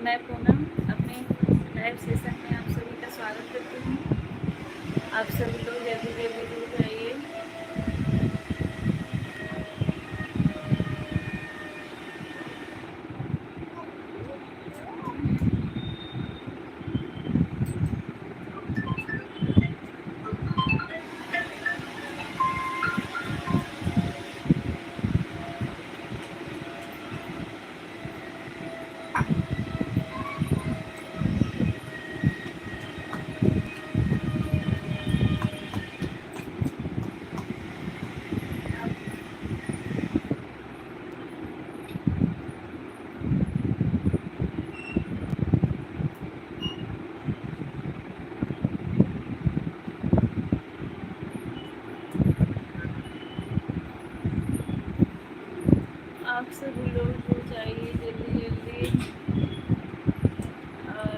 मैं पूनम अपने live session में आप सभी का स्वागत करती हूँ। आप सभी लोग जल्दी जल्दी जुड़ जाइए। आप सभी लोग जुड़ जाइए जल्दी जल्दी। और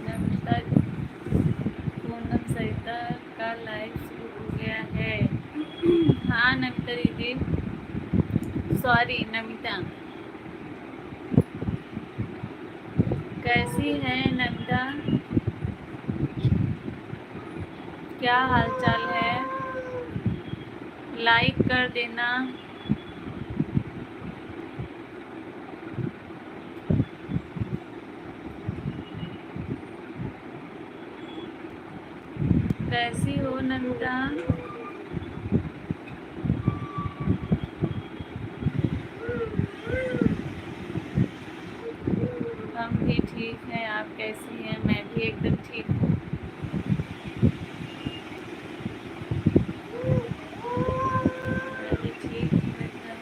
नमिता पूनम सरिता का लाइव शुरू हो गया है। हाँ नमिता दीदी, सॉरी नमिता। कैसी है नमिता, क्या हाल चाल है? लाइक कर देना। कैसी हो नमिता? हम भी ठीक हैं, आप कैसी हैं? मैं भी एकदम ठीक हूँ। मैं भी ठीक हूँ एकदम।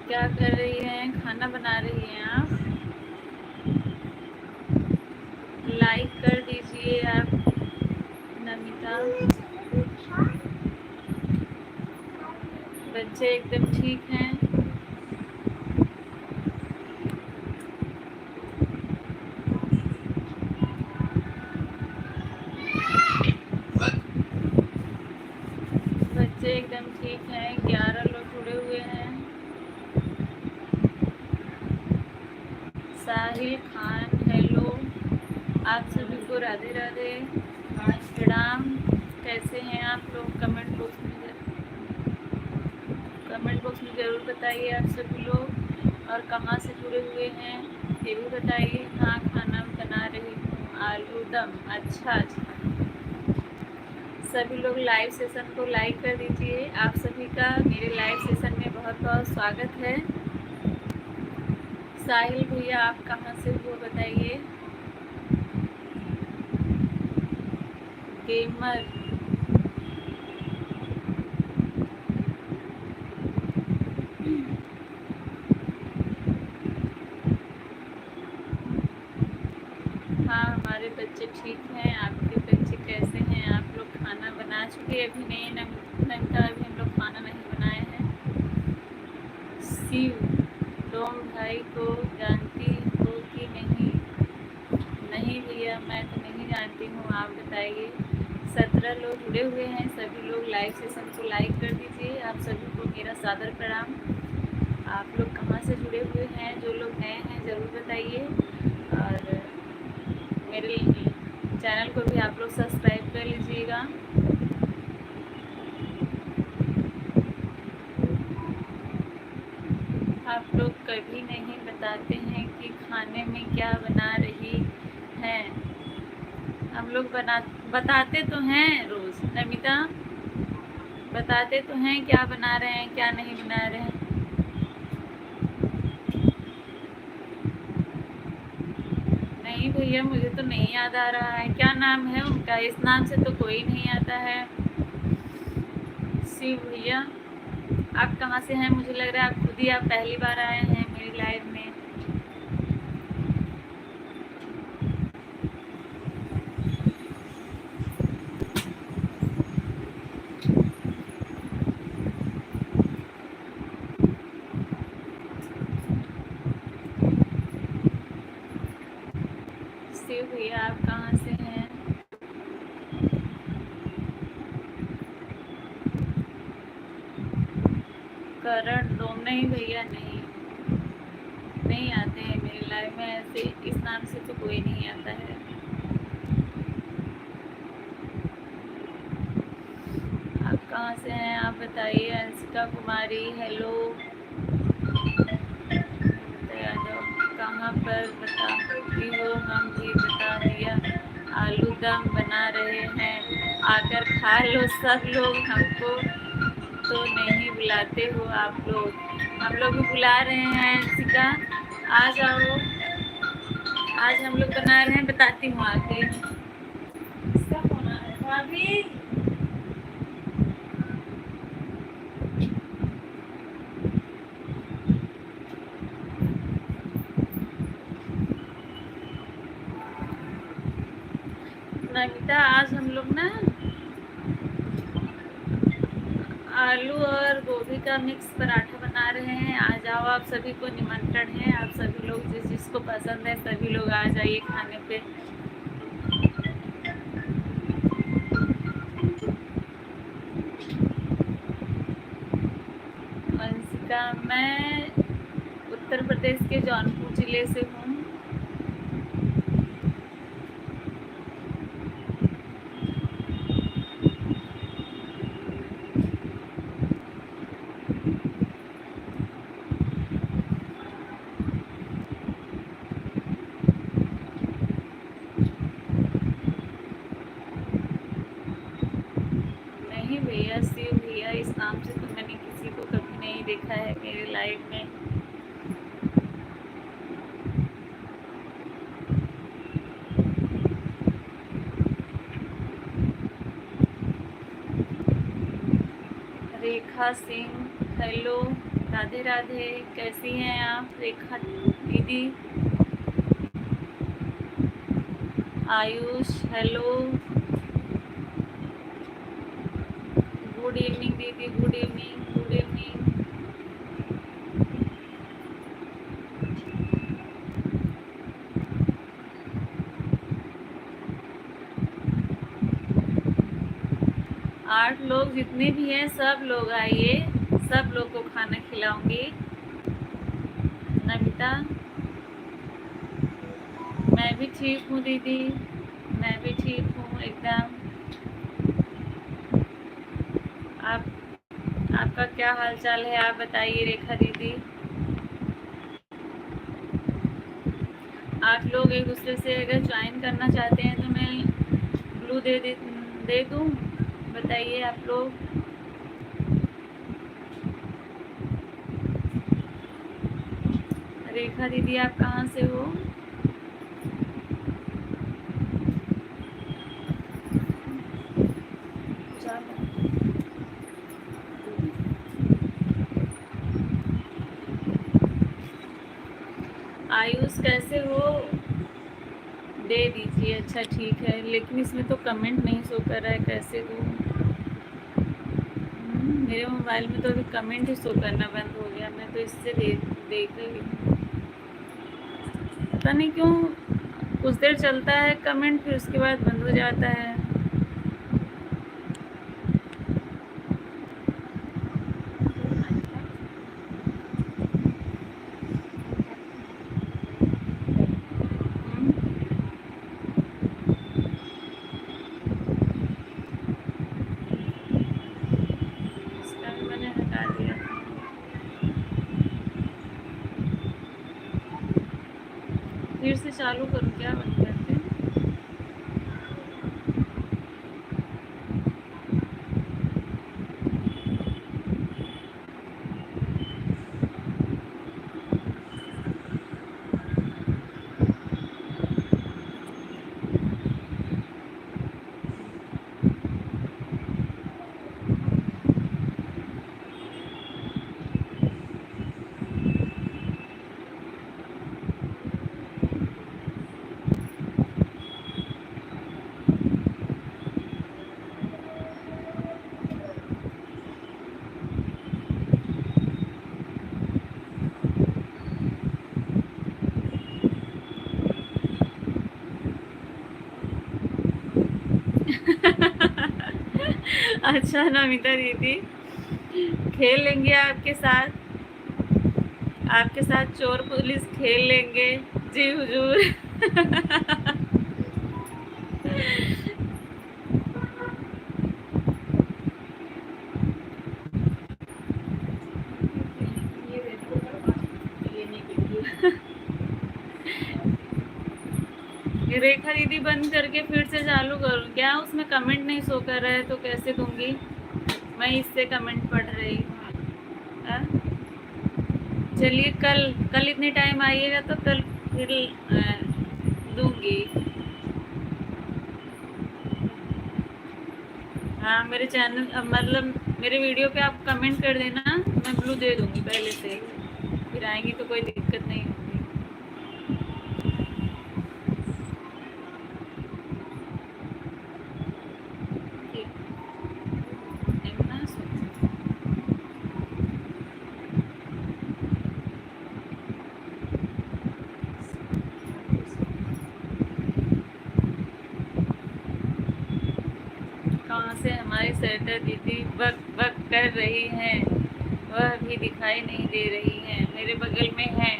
क्या कर रही हैं? खाना बना रही हैं आप? लाइक कर दीजिए आप नमिता। बच्चे एकदम ठीक हैं? बच्चे एकदम ठीक हैं। 11 लोग जुड़े हुए हैं। साहिल खान हेलो, आप सभी को राधे राधे, प्रणाम। कैसे हैं आप लोग? कमेंट बॉक्स में ज़रूर बताइए आप सभी लोग। और कहाँ से जुड़े हुए हैं ये भी बताइए। हाँ खाना बना रही हूँ, आलू दम। अच्छा अच्छा, सभी लोग लाइव सेशन को लाइक कर दीजिए। आप सभी का मेरे लाइव सेशन में बहुत बहुत स्वागत है। साहिल भैया आप कहाँ से हो बताइए। गेमर हाँ हमारे बच्चे ठीक हैं। आपके बच्चे कैसे हैं? आप लोग खाना बना चुके? अभी नहीं नमिता, अभी हम लोग खाना नहीं बनाए हैं। शिव डोम भाई को जानती हो कि नहीं? नहीं भैया मैं तो नहीं जानती हूँ, आप बताइए। 17 लोग जुड़े हुए हैं। सभी लोग लाइव सेशन को लाइक कर दीजिए। आप सभी को मेरा सादर प्रणाम। आप लोग कहाँ से जुड़े हुए हैं? जो लोग नए हैं ज़रूर बताइए। और मेरे चैनल को भी आप लोग सब्सक्राइब कर लीजिएगा। आप लोग कभी नहीं बताते हैं कि खाने में क्या बना रही हैं। हम लोग बताते तो हैं रोज़ नमिता, बताते तो हैं क्या बना रहे हैं क्या नहीं बना रहे हैं। नहीं भैया मुझे तो नहीं याद आ रहा है। क्या नाम है उनका? इस नाम से तो कोई नहीं आता है। शिव भैया आप कहाँ से हैं? मुझे लग रहा है आप खुद ही आप पहली बार आए हैं मेरी लाइव में। आप कहाँ से हैं? करण डोम नहीं भैया, नहीं आते हैं मेरे लाइव में, ऐसे इस नाम से तो कोई नहीं आता है। आप कहाँ से हैं आप बताइए। अंशिका कुमारी हेलो, कहाँ पर बताती हो? हम भी बता दिया, आलू दम बना रहे हैं, आकर खा लो सब लोग। हमको तो नहीं बुलाते हो आप लोग, हम लोग भी बुला रहे हैं। अंशिका आ जाओ, आज हम लोग बना रहे हैं, बताती हूँ आके। किसका फोन आ रहा है भाभी? नमिता आज हम लोग ना आलू और गोभी का मिक्स पराठा बना रहे हैं। आ जाओ, आप सभी को निमंत्रण है, आप सभी लोग जिस जिसको पसंद है सभी लोग आ जाइए खाने पे। अंशिका मैं उत्तर प्रदेश के जौनपुर जिले से हूँ। नहीं भैया, शिव भैया इस नाम से तो मैंने किसी को कभी नहीं देखा है मेरे लाइफ में। रेखा सिंह हेलो, राधे राधे, कैसी हैं आप रेखा दीदी? आयुष हेलो, गुड इवनिंग दीदी, गुड इवनिंग, गुड इवनिंग। आठ लोग जितने भी हैं सब लोग आइए, सब लोग को खाना खिलाऊंगी। नमिता मैं भी ठीक हूँ दीदी, मैं भी ठीक हूँ एकदम। आपका क्या हाल चाल है आप बताइए रेखा दीदी। आप लोग एक दूसरे से अगर ज्वाइन करना चाहते हैं तो मैं ब्लू दे दूँ, बताइए आप लोग। रेखा दीदी आप कहाँ से हो? आयुष कैसे हो? दे दीजिए, अच्छा ठीक है, लेकिन इसमें तो कमेंट नहीं शो कर रहा है, कैसे दूँ? मेरे मोबाइल में तो अभी कमेंट ही शो करना बंद हो गया, मैं तो इससे देख रही हूँ, पता नहीं क्यों। कुछ देर चलता है कमेंट, फिर उसके बाद बंद हो जाता है। मैंने हटा दिया, फिर से चालू करूँ क्या? बंद करते अच्छा नमिता दीदी, खेल लेंगे आपके साथ चोर पुलिस खेल लेंगे। जी हुजूर। रेखा दीदी बंद करके फिर से चालू करूँ क्या? उसमें कमेंट नहीं शो कर रहा है तो कैसे दूंगी मैं? इससे कमेंट पढ़ रही हूँ। चलिए कल कल इतने टाइम आइएगा तो कल फिर दूंगी। हाँ मेरे चैनल मतलब मेरे वीडियो पे आप कमेंट कर देना, मैं ब्लू दे दूंगी पहले से ही, फिर आएंगी तो कोई दिक्कत नहीं होगी। कहाँ से हमारी सरिता दीदी बक बक कर रही हैं, वह भी दिखाई नहीं दे रही हैं, मेरे बगल में है।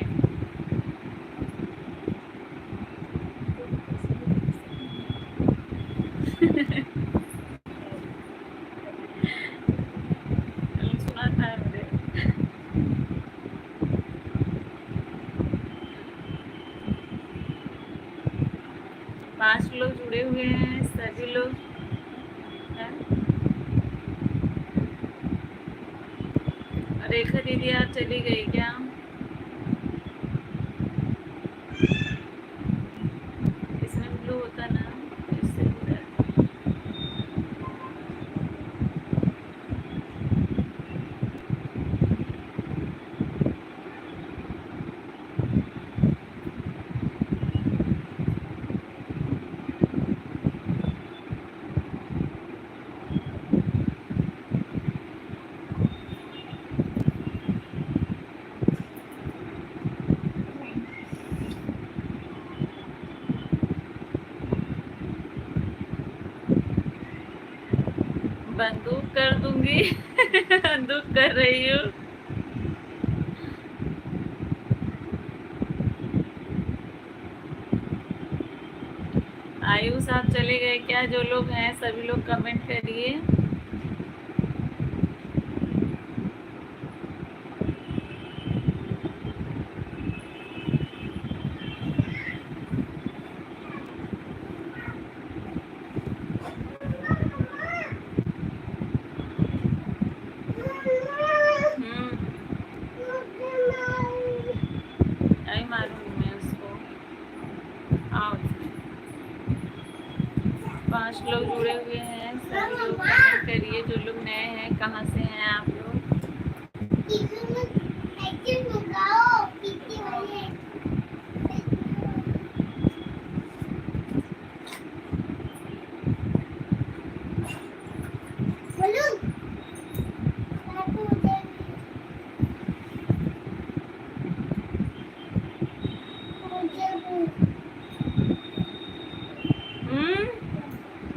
सुना था मेरे 5 लोग जुड़े हुए हैं, सभी लोग हैं। रेखा दीदी आप चली गई क्या? इसमें ब्लू होता ना, इससे होता है। बंदूक कर दूंगी। बंदूक कर रही हूँ। आयुष आप चले गए क्या? जो लोग हैं सभी लोग कमेंट करिए। नहीं मारूंगी मैं उसको। आओ 5 लोग जुड़े हुए हैं, सभी लोग कमेंट करिए। जो लोग नए हैं कहाँ से हैं आप लोग?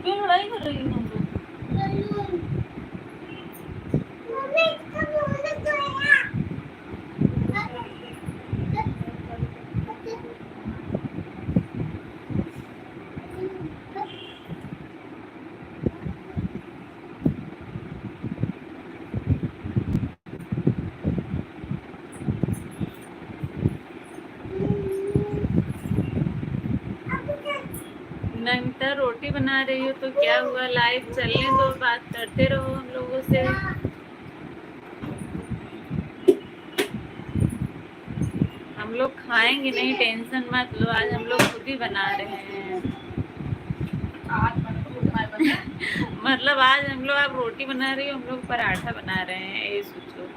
क्यों लड़ाई कर रही हो तुम लोग? नमिता रोटी बना रही हो तो क्या हुआ, लाइव चलने दो, बात करते रहो हम लोगों से। हम लोग खाएंगे नहीं, टेंशन मत लो, आज हम लोग खुद ही बना रहे हैं। मतलब आज हम लोग, आप रोटी बना रही हो, हम लोग पराठा बना रहे हैं, ये सोचो।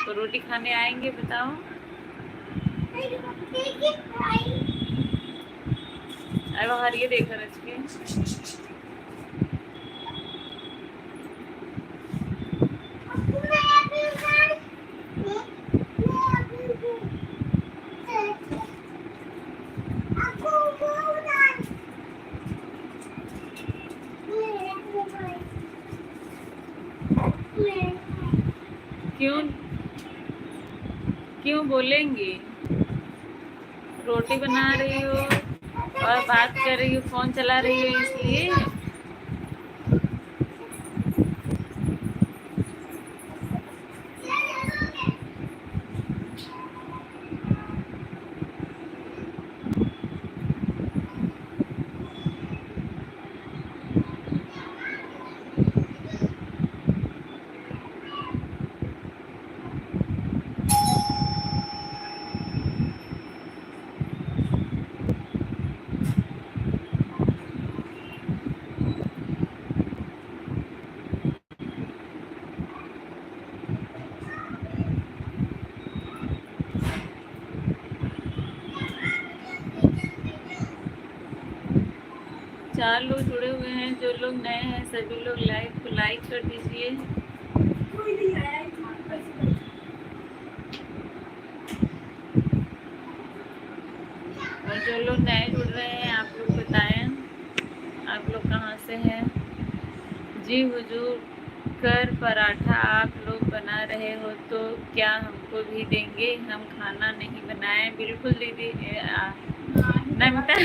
तो रोटी खाने आएंगे बताओ? अरे बाहर ये देखा रच के। क्यों क्यों बोलेंगी? रोटी बना रही हो और बात कर रही हो, फोन चला रही हो, इसलिए। चार लोग जुड़े हुए हैं, जो लोग नए हैं सभी लोग लाइव को लाइक कर दीजिए। और जो लोग नए जुड़ रहे हैं आप लोग बताएं आप लोग कहाँ से हैं। जी हुजूर, कर पराठा आप लोग बना रहे हो तो क्या हमको भी देंगे? हम खाना नहीं बनाए। बिल्कुल दीदी। नमता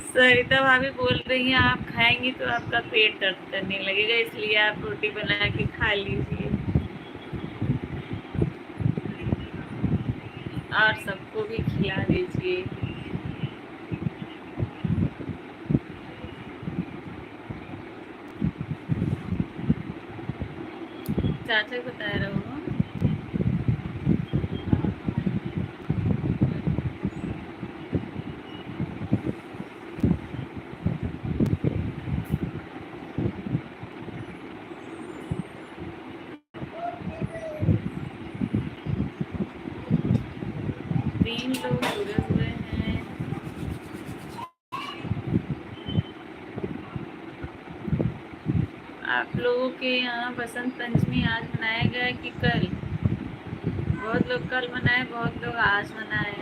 सरिता भाभी बोल रही हैं आप खाएंगी तो आपका पेट दर्द करने लगेगा, इसलिए आप रोटी बना के खा लीजिए और सबको भी खिला दीजिए। चाचा बता रहा हूँ। 3 लोग जुड़े हुए हैं। आप लोगों के यहाँ बसंत पंचमी आज मनाया गया कि कल? बहुत लोग कल मनाए, बहुत लोग आज मनाए।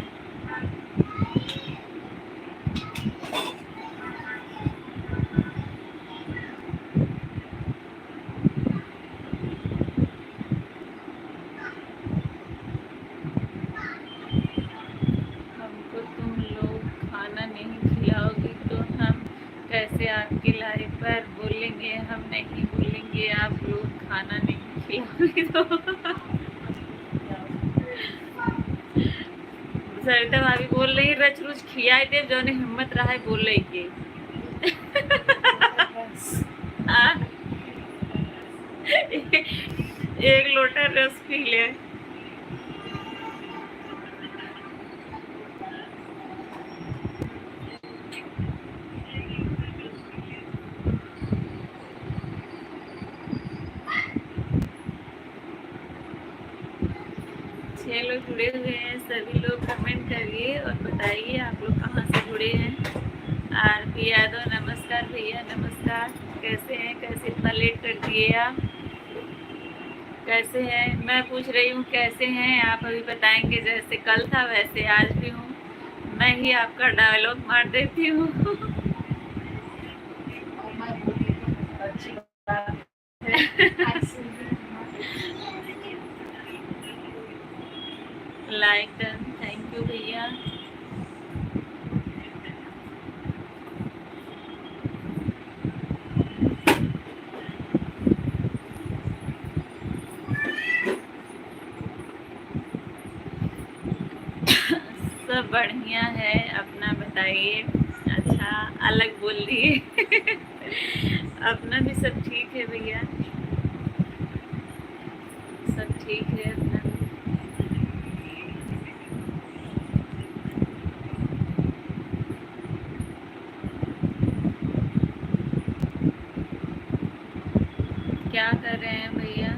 हमको तुम लोग खाना नहीं खिलाओगे तो हम कैसे आपके लाइव पर बोलेंगे? हम नहीं बोलेंगे आप लोग खाना नहीं खिलाओगे तो। सरिता भाभी बोल रही रच रुच खियाई दे, जो ने हिम्मत रहा है बोले के। एक लोटा रस पी ले। छह लोग जुड़े हुए हैं, सभी लोग कमेंट करिए और बताइए आप लोग कहाँ से जुड़े हैं। आरपी यादव नमस्कार भैया, नमस्कार। कैसे हैं? कैसे इतना लेट कर दिए आप? कैसे हैं? मैं पूछ रही हूँ कैसे हैं आप, अभी बताएंगे। जैसे कल था वैसे आज भी हूँ, मैं ही आपका डायलॉग मार देती हूँ। लाइक डन, थैंक यू भैया। सब बढ़िया है, अपना बताइए। अच्छा, अलग बोल दिए। अपना भी सब ठीक है भैया, सब ठीक है अपना भी। क्या कर रहे हैं भैया?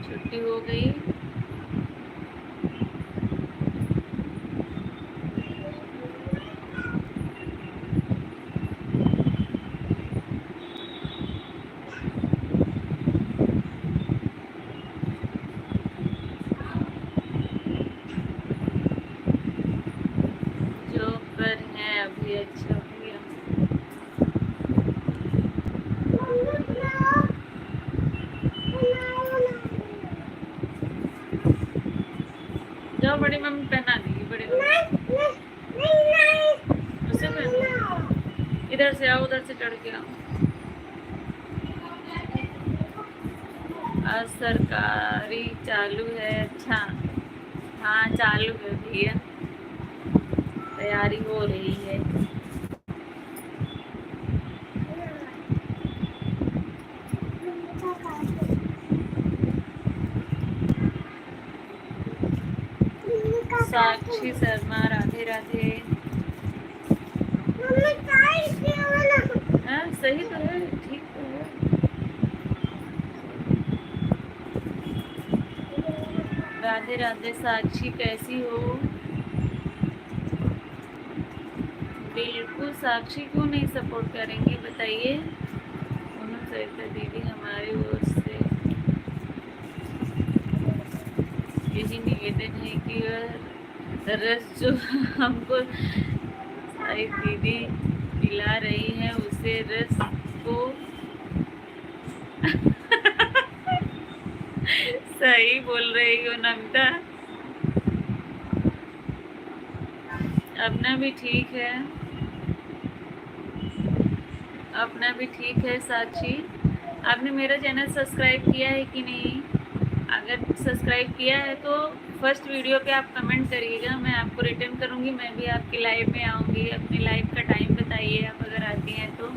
छुट्टी हो गई? जॉब पर हैं अभी? अच्छा भैया। बड़ी मम्मी पहना देगी, बड़ी उसे पहन। इधर से आओ, उधर से चढ़ के आओ। आज सरकारी चालू है? अच्छा हाँ चालू है भैया, तैयारी हो रही है। साक्षी शर्मा राधे राधे। हाँ सही तो है, ठीक तो है। राधे राधे साक्षी, कैसी हो? बिल्कुल साक्षी, क्यों नहीं सपोर्ट करेंगी बताइए। सरिता दीदी हमारी ओर से यही निवेदन है कि रस जो हमको सारी दीदी पिला रही है उसे रस को सही बोल रही हो नमिता, अपना भी ठीक है, अपना भी ठीक है। साक्षी, आपने मेरा चैनल सब्सक्राइब किया है कि नहीं? अगर सब्सक्राइब किया है तो फर्स्ट वीडियो पे आप कमेंट करिएगा, मैं आपको रिटर्न करूँगी। मैं भी आपकी लाइव में आऊँगी, अपनी लाइव का टाइम बताइए आप अगर आती हैं तो।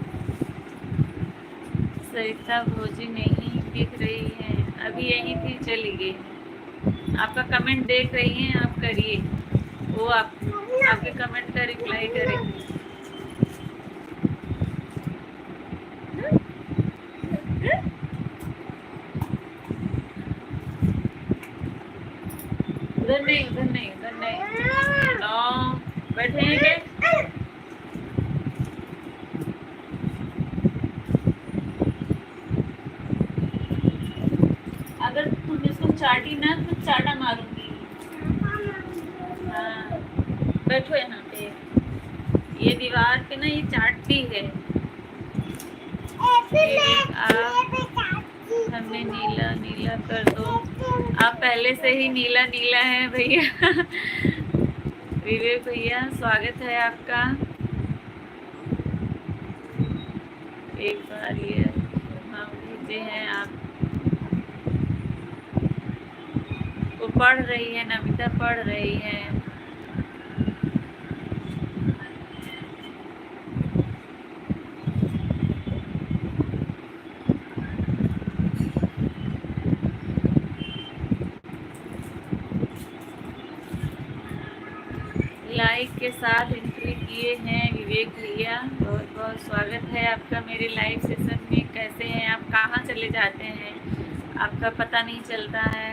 सरिता भोजी नहीं दिख रही है, अभी यहीं थी, चली गई। आपका कमेंट देख रही हैं, आप करिए, वो आपके कमेंट का रिप्लाई करेंगे। उधर नहीं, उधर नहीं, उधर नहीं। नो बैठे हैं क्या? अगर तुम इसको चाटी ना तो चाटा मारूंगी। हाँ बैठो यहाँ पे, ये दीवार पे ना ये चाटती है। हमें नीला नीला कर दो। आप पहले से ही नीला नीला है भैया। विवेक भैया स्वागत है आपका। एक बार ये हम भेजे हैं, आप वो पढ़ रही है, नमिता पढ़ रही है। लाइक के साथ एंट्री किए हैं विवेक भैया, बहुत बहुत स्वागत है आपका मेरे लाइव सेशन में। कैसे हैं आप? कहाँ चले जाते हैं, आपका पता नहीं चलता है।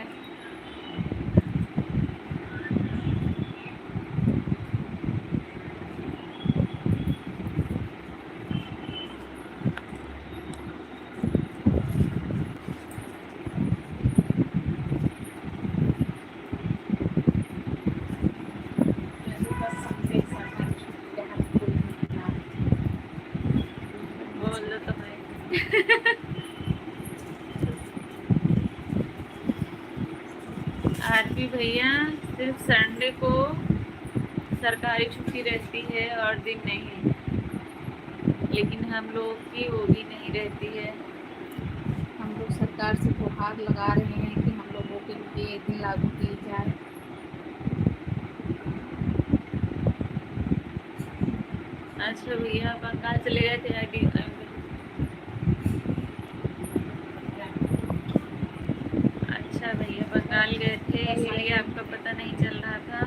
बोल दो तो भाई। आरपी भैया, सिर्फ संडे को सरकारी छुट्टी रहती है और दिन नहीं, लेकिन हम लोग की वो भी नहीं रहती है। हम लोग सरकार से गुहार लगा रहे हैं कि हम लोगों के लिए ये दिन लागू की जाए। अच्छा भैया बंगाल चले गए थे आईडी। अच्छा भैया बंगाल गए थे इसलिए आपका पता नहीं चल रहा था।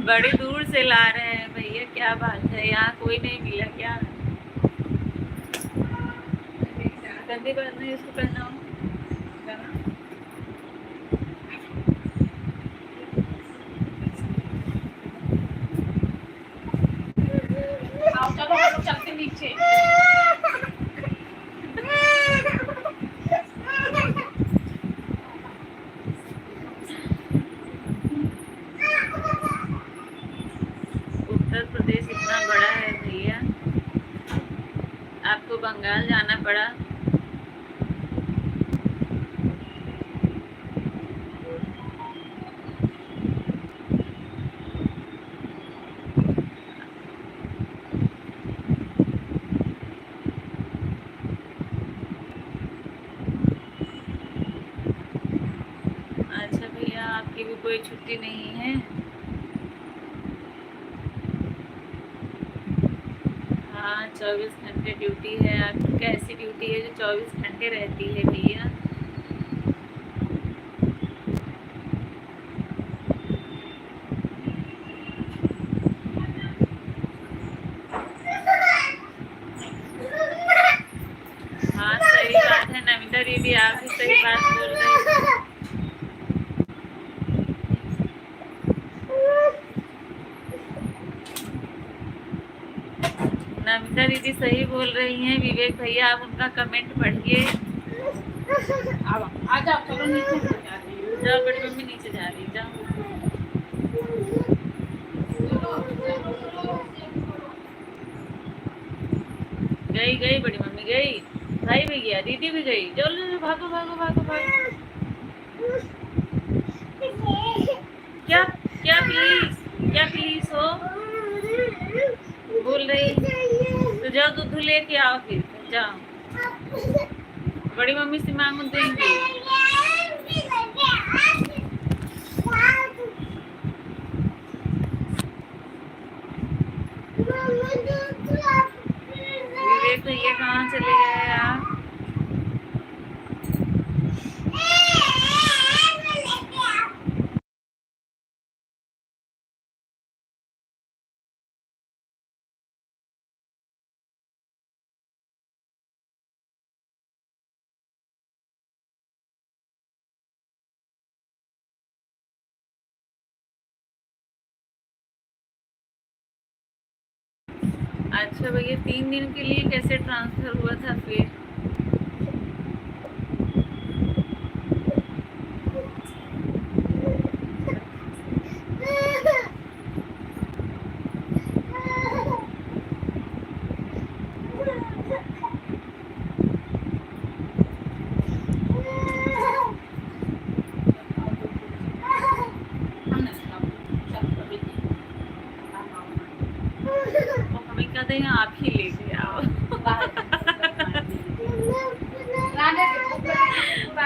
बड़ी दूर से ला रहे हैं भैया, क्या बात है, यहाँ कोई नहीं मिला क्या? गंदी बात नहीं, इसको पहनाओ। चलो हम चलते नीचे। उत्तर प्रदेश इतना बड़ा है भैया, आपको बंगाल जाना पड़ा। अच्छा भैया, आपकी भी कोई छुट्टी नहीं है? हाँ, 24 घंटे ड्यूटी है। आपकी कैसी ड्यूटी है जो 24 घंटे रहती है भैया? हाँ, सही बात है नमिता दीदी, आप भी सही बात बोल रही हैं। नमिता दीदी सही बोल रही हैं। विवेक भैया, आप उनका कमेंट पढ़िए। आ जाओ, चलो नीचे जा रही हूँ। जाओ बड़ी मम्मी, नीचे जा रही, जाओ। गई गई बड़ी मम्मी गई। भाई भी गया, दीदी भी गई। चलो भागो भागो भागो भागो। क्या क्या प्लीज, क्या प्लीज हो बोल रही? तो जाओ दूध लेके आओ, फिर जाओ। बड़ी मम्मी से मांगो, देंगी। विवेक भैया कहाँ चले गए आप? अच्छा भैया, 3 दिन के लिए कैसे ट्रांसफर हुआ था फिर? हमें कहते हैं आप ही लेके आओ।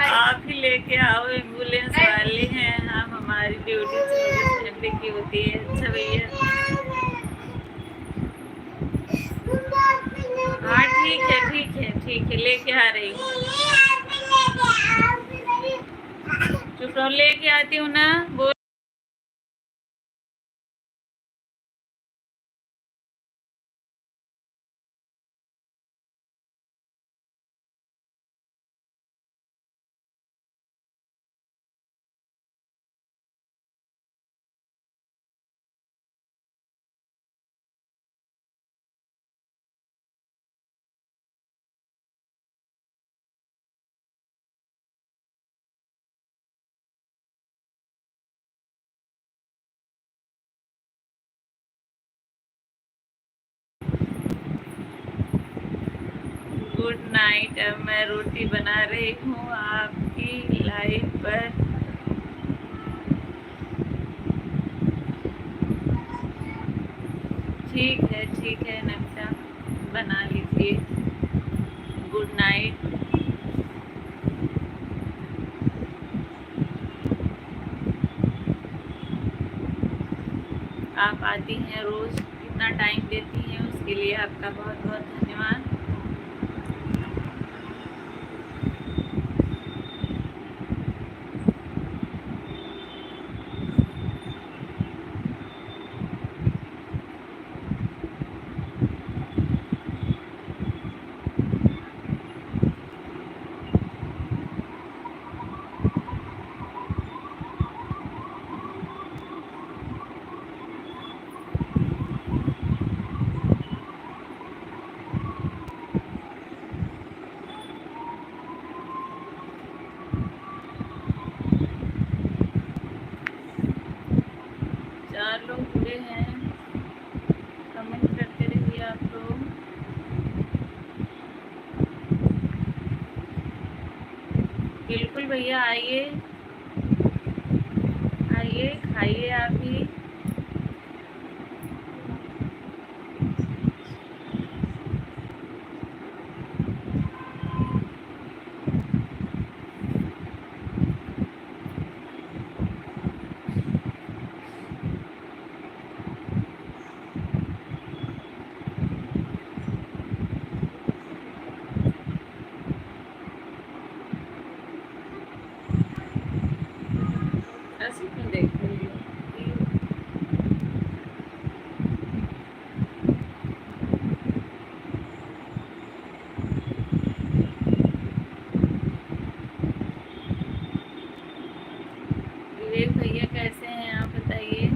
आप ही लेके आओ, एम्बुलेंस वाले हैं हम। हमारी ड्यूटी 24 घंटे की होती है। अच्छा भैया, हाँ ठीक है ठीक है ठीक है, लेके आ रही हूँ। चुप रहो, लेके आती हूँ ना। बोल। Good night. अब मैं रोटी बना रही हूँ आपकी लाइव पर। ठीक है नमिता, बना लीजिए। Good night. आप आती हैं रोज़, इतना टाइम देती हैं, उसके लिए आपका बहुत बहुत धन्यवाद। लोग जुड़े हैं, कमेंट करते रहिए आप लोग। बिल्कुल भैया, आइए आइए, खाइए आप भी। स्टेटस ही क्यों देख रही हो? विवेक भैया कैसे हैं आप बताइए।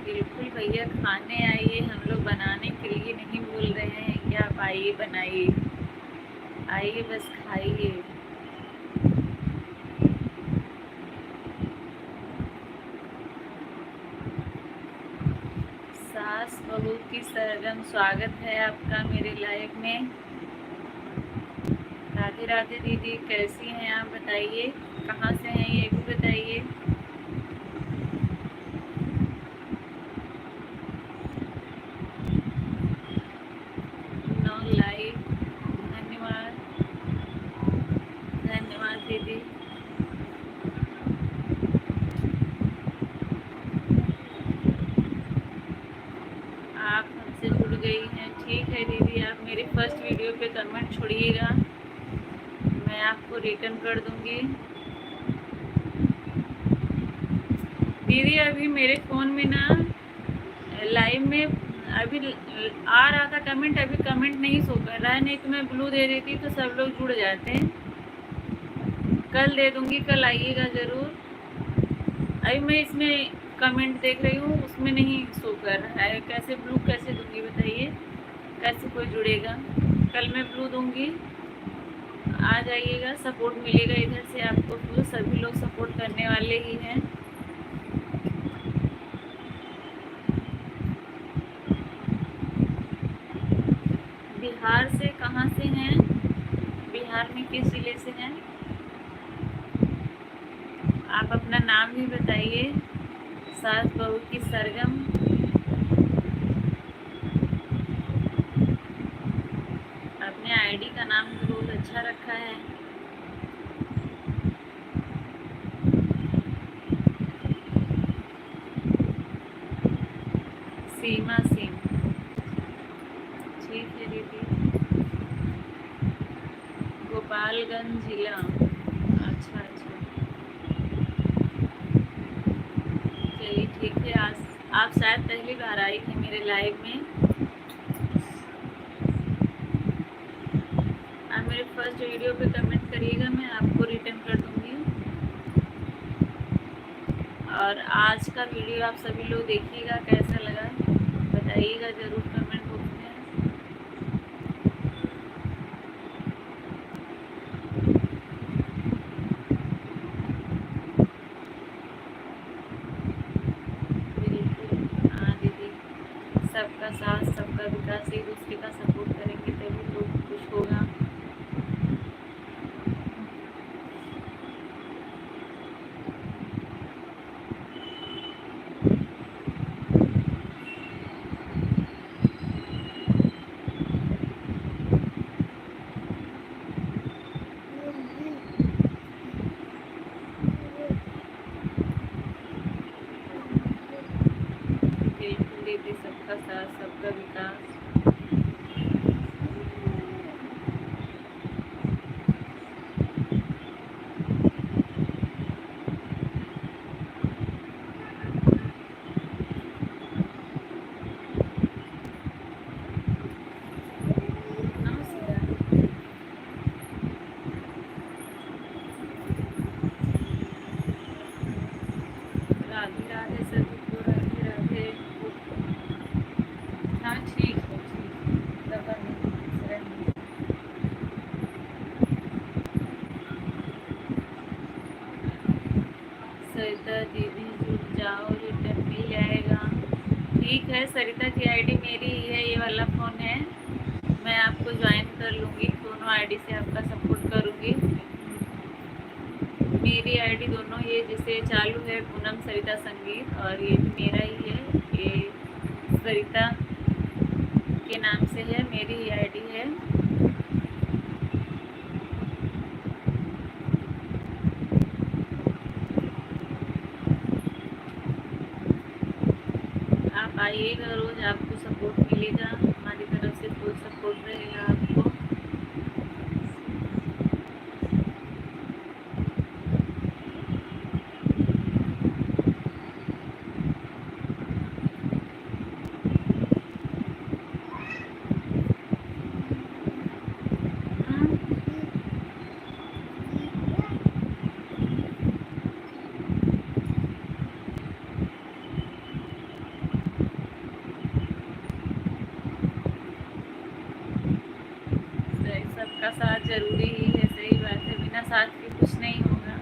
बिल्कुल भैया, खाने आइए, हम लोग बनाने के लिए नहीं बोल रहे हैं कि आप आइए बनाइए, आइए बस खाइए। सास बहू की सरगम स्वागत है आपका मेरे लाइव में। राधे राधे दीदी, कैसी हैं आप बताइए, कहाँ से हैं ये भी बताइए। नो लाइव, धन्यवाद धन्यवाद दीदी। आप हमसे जुड़ गई हैं, ठीक है दीदी। आप मेरे फर्स्ट वीडियो पे कमेंट छोड़िएगा, मैं आपको रिटर्न कर दूंगी। दीदी अभी मेरे फ़ोन में ना लाइव में अभी आ रहा था कमेंट, अभी कमेंट नहीं शो कर रहा है, नहीं तो मैं ब्लू दे देती तो सब लोग जुड़ जाते हैं। कल दे दूंगी, कल आइएगा ज़रूर। अभी मैं इसमें कमेंट देख रही हूँ, उसमें नहीं शो कर रहा है, कैसे ब्लू कैसे दूंगी बताइए, कैसे कोई जुड़ेगा। कल मैं ब्लू दूंगी, आ जाइएगा, सपोर्ट मिलेगा इधर से आपको फुल, सभी लोग सपोर्ट करने वाले ही हैं। बिहार से कहाँ से हैं, बिहार में किस जिले से हैं आप, अपना नाम भी बताइए। सास बहू की सरगम, अपने आईडी का नाम जरूर अच्छा रखा है। सीमा सिंह, ठीक है दीदी। गोपालगंज जिला, अच्छा अच्छा, चलिए ठीक है। आज आप शायद पहली बार आई थी मेरे लाइव में। आप मेरे फर्स्ट वीडियो पे कमेंट करिएगा, मैं आपको रिटर्न कर दूंगी। और आज का वीडियो आप सभी लोग देखिएगा, कैसा लगा बताइएगा ज़रूर कमेंट बॉक्स में। बिल्कुल हाँ दीदी, सबका साथ सबका विकास, एक दूसरे का सपोर्ट करेंगे तभी तो कुछ होगा। बिल्कुल दीदी, सबका साथ सबका विकास। नमस्कार, राधे राधे सभी को, राधे राधे। हाँ ठीक है, ठीक, दबा नहीं रहने। सरिता दीदी जुड़ जाओ, रिटर्न मिल जाएगा। ठीक है, सरिता की आईडी मेरी ही है, ये वाला फ़ोन है, मैं आपको ज्वाइन कर लूँगी, दोनों आईडी से आपका सपोर्ट करूँगी। मेरी आईडी दोनों, ये जिसे चालू है पूनम सरिता संगीत, और ये भी मेरा ही है, ये सरिता के नाम से है, मेरी ही आईडी है। आप आइएगा रोज़, आपको सपोर्ट मिलेगा, हमारी तरफ से फुल सपोर्ट रहेगा आपको। सबका साथ जरूरी ही है, सही बात है, बिना साथ के कुछ नहीं होगा।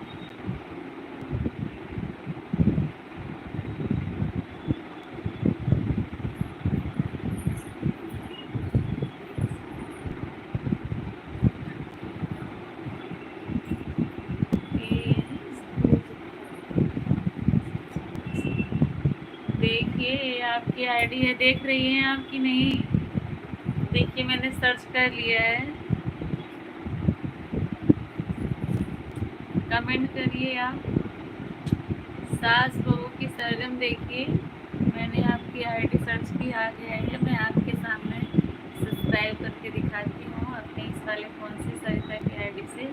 देखिए आपकी आईडी है, देख रही हैं आप कि नहीं? देखिए मैंने सर्च कर लिया है, कमेंट करिए आप। सास बहू की सरगम देखिए, मैंने आपकी आईडी सर्च की, आ गया है। मैं आपके सामने सब्सक्राइब करके दिखाती हूँ अपने इस वाले फ़ोन से, सरिता की आईडी से।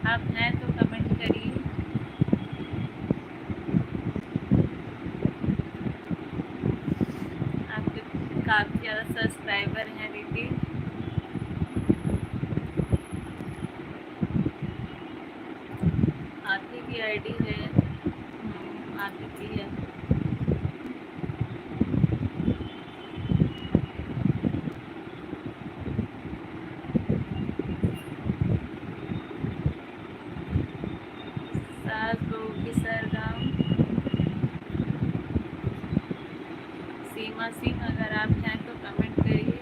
आप हैं तो कमेंट करिए। आपके काफ़ी ज़्यादा सब्सक्राइबर हैं दीदी। आती की आईडी है, आती की है। सास बहू की सरगम, सीमा सिंह, अगर आप हैं तो कमेंट करिए।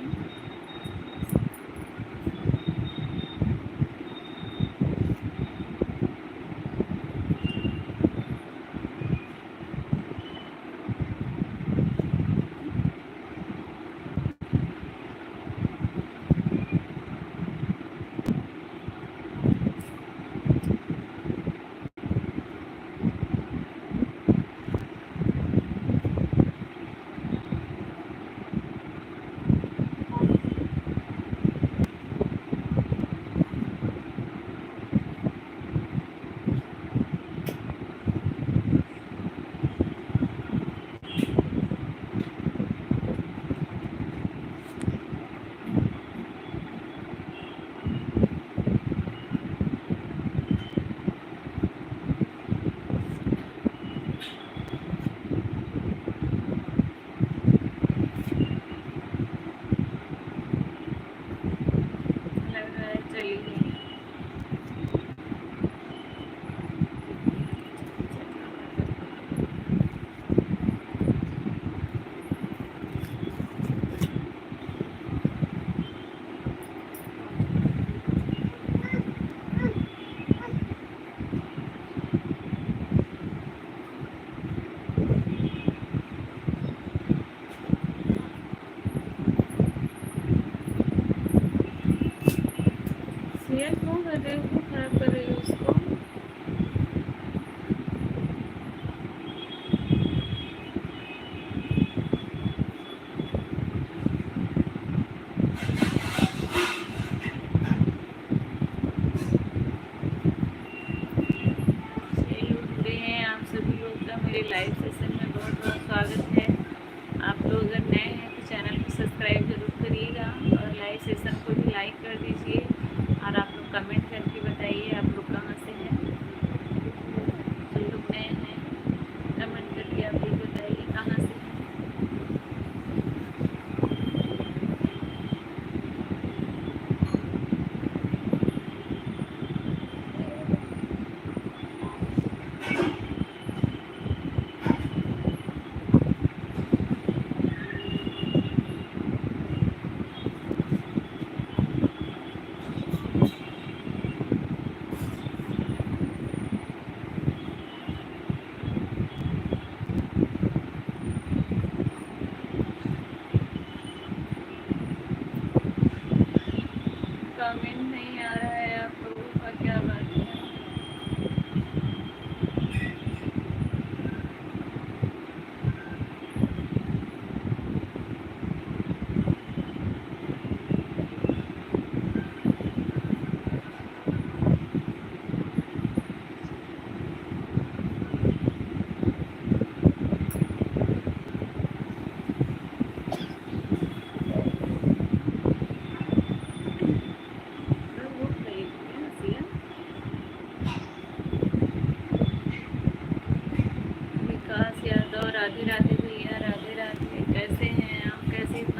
शेयर क्यों कर रहे हो, क्यों खराब कर रहे हो उसको? आप सभी लोग का मेरे लाइव सेशन में बहुत बहुत स्वागत है। आप लोग अगर नए हैं तो चैनल को सब्सक्राइब जरूर करिएगा और लाइव सेशन को भी लाइक कर दीजिए, और आप लोग कमेंट करके बताइए।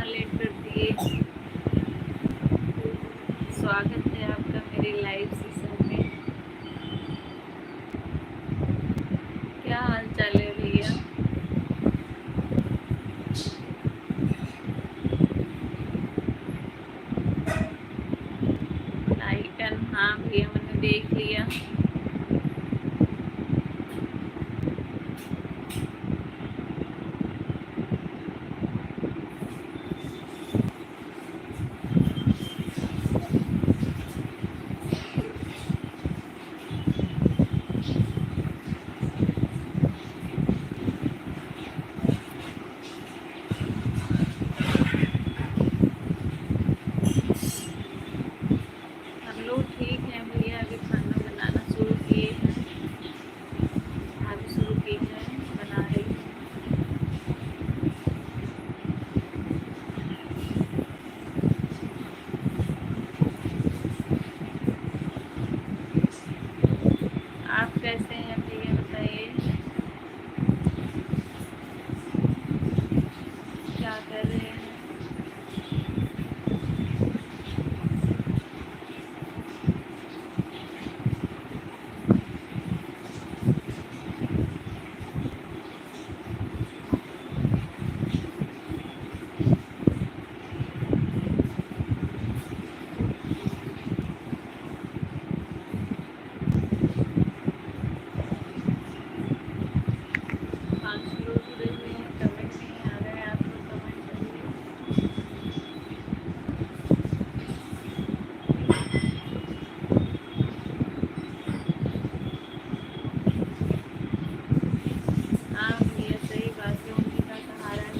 इतना लेट कर दिए। स्वागत है आपका मेरे लाइव सेशन में। क्या हाल चाल है भैया? लाइक एंड हाँ भैया मैंने देख लिया। हम लोग ठीक हैं भैया, अभी खाना बनाना शुरू किए हैं। अभी शुरू की है, बना रही हूँ। आप कैसे हैं भैया बताइए, क्या कर रहे हैं? पाँच लोग जुड़े हुए हैं, कमेंट नहीं आ रहा है, आप लोग कमेंट करिए। हाँ भैया सही बात है, उन्हीं का सहारा है,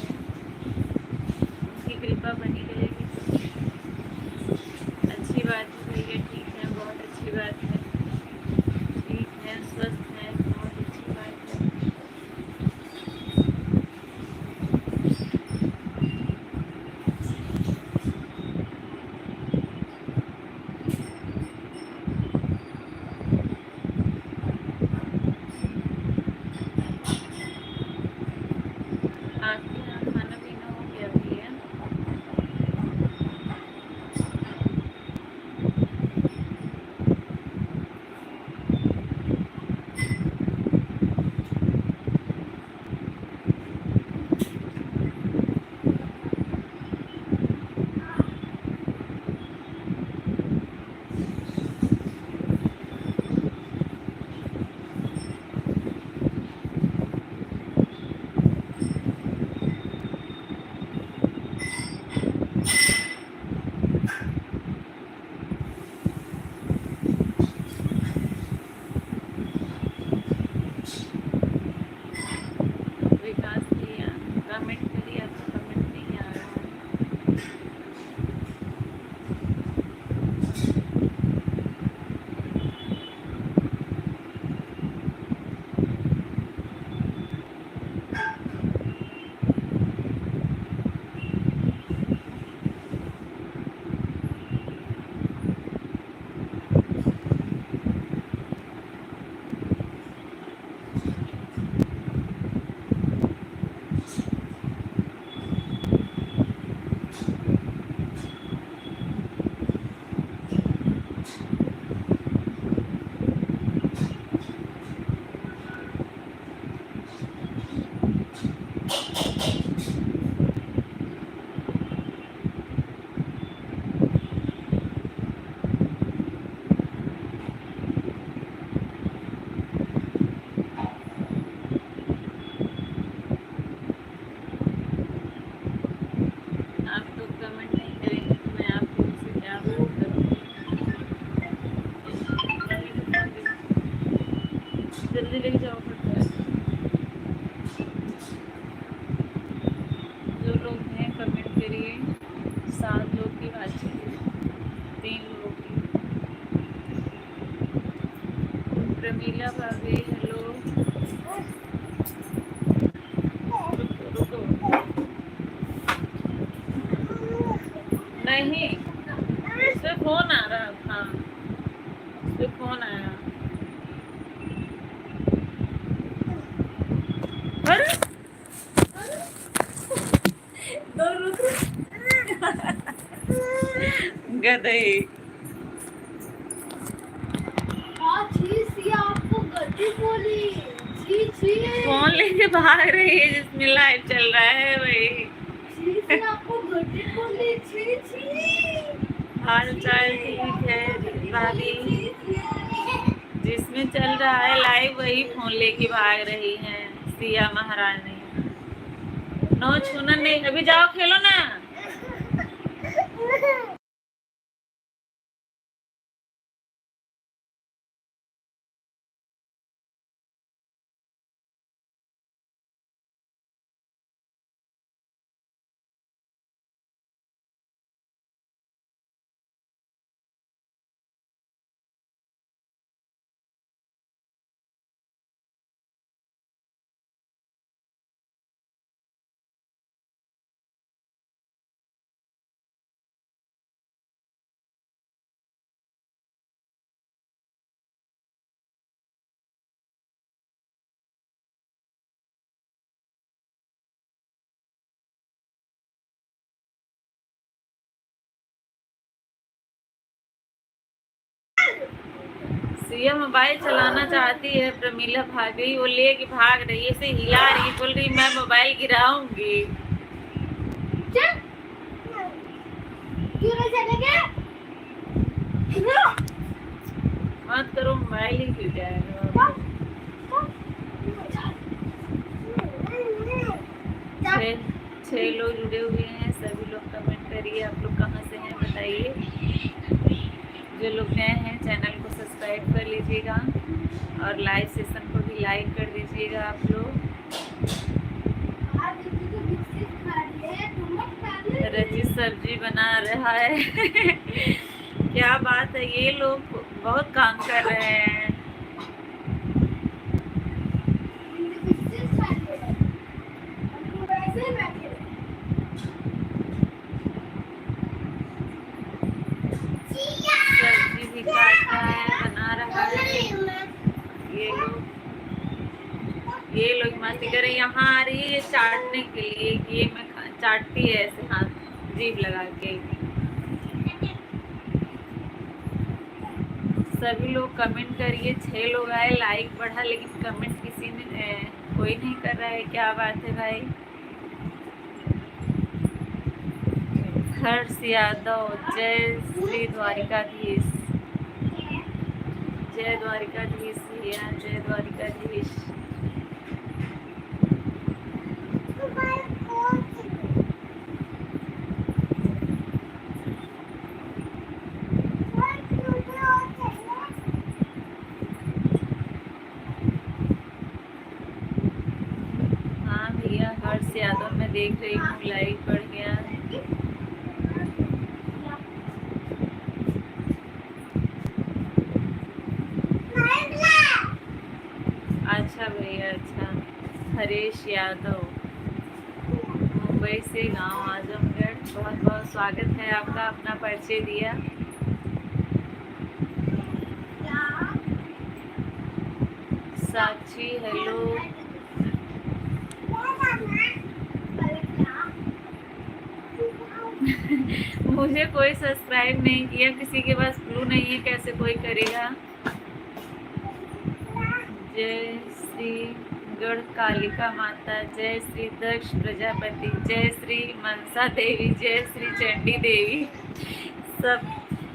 उनकी कृपा बनी रहेगी तो अच्छी बात है भैया। ठीक है, बहुत अच्छी बात है। ठीक है, स्वस्थ है, बहुत अच्छी बात है। आपके यहाँ खाना पीना हो गया भैया? विकास भैया कमेंट करिए, आपका कमेंट नहीं आ रहा है। आप लोग कमेंट नहीं करेंगे तो मैं आप लोगों से क्या बात करूँगी? जल्दी लेके जाओ फटाफट। जो लोग हैं कमेंट करिए। 7 लोग की बात चलिए, 3 लोग की। प्रमीला भाभी हेलो। रुको रुको, नहीं उससे फोन आ रहा था, उससे फोन आया। अरे दो रुको। गधे। आपको गलती बोली। छी छी। फोन लेके भाग रही है जिसमें लाइव चल रहा है भाई। आपको गलती बोली। छी छी। हाल चाल ठीक है भाभी। जिसमें चल रहा है लाइव वही फोन लेके भाग रही है सिया महारानी। नो छूना नहीं, अभी जाओ खेलो ना। सिया मोबाइल चलाना चाहती है प्रमीला भाभी, वो लेके भाग रही है, इसे हिला रही, बोल रही मैं मोबाइल गिराऊंगी। मत करो, मोबाइल ही गिर जाएगा। 6 लोग जुड़े हुए हैं, सभी लोग कमेंट करिए। आप लोग कहाँ से हैं बताइए। जो लोग नए हैं चैनल को सब्सक्राइब कर लीजिएगा और लाइव सेशन को भी लाइक कर दीजिएगा आप लोग। रची सब्जी बना रहा है। क्या बात है, ये लोग बहुत काम कर रहे हैं। सब्जी भी काट रहा है, बना रहा है। ये लोग मस्ती कर रहे, यहाँ आ रही है चाटने के लिए। ये मैं चाटती है ऐसे हाथ जीभ लगा के। सभी लोग कमेंट करिए। 6 लोग आए, लाइक बढ़ा, लेकिन कमेंट किसी ने कोई नहीं कर रहा है। क्या बात है भाई। हर्ष यादव, जय श्री द्वारिकाधीश। जय द्वारिकाधीश भैया, जय द्वारिकाधीश। हाँ भैया, हर्ष यादव मैं देख रही हूँ, लाइक बढ़ गया। अच्छा भैया, अच्छा। हरीश यादव, मुंबई से, गांव आजमगढ़। बहुत बहुत स्वागत है आपका, अपना परिचय दिया। साक्षी हेलो। मुझे कोई सब्सक्राइब नहीं किया, किसी के पास ब्लू नहीं है, कैसे कोई करेगा। जय श्री गढ़ कालिका माता, जय श्री दक्ष प्रजापति, जय श्री मनसा देवी, जय श्री चंडी देवी। सब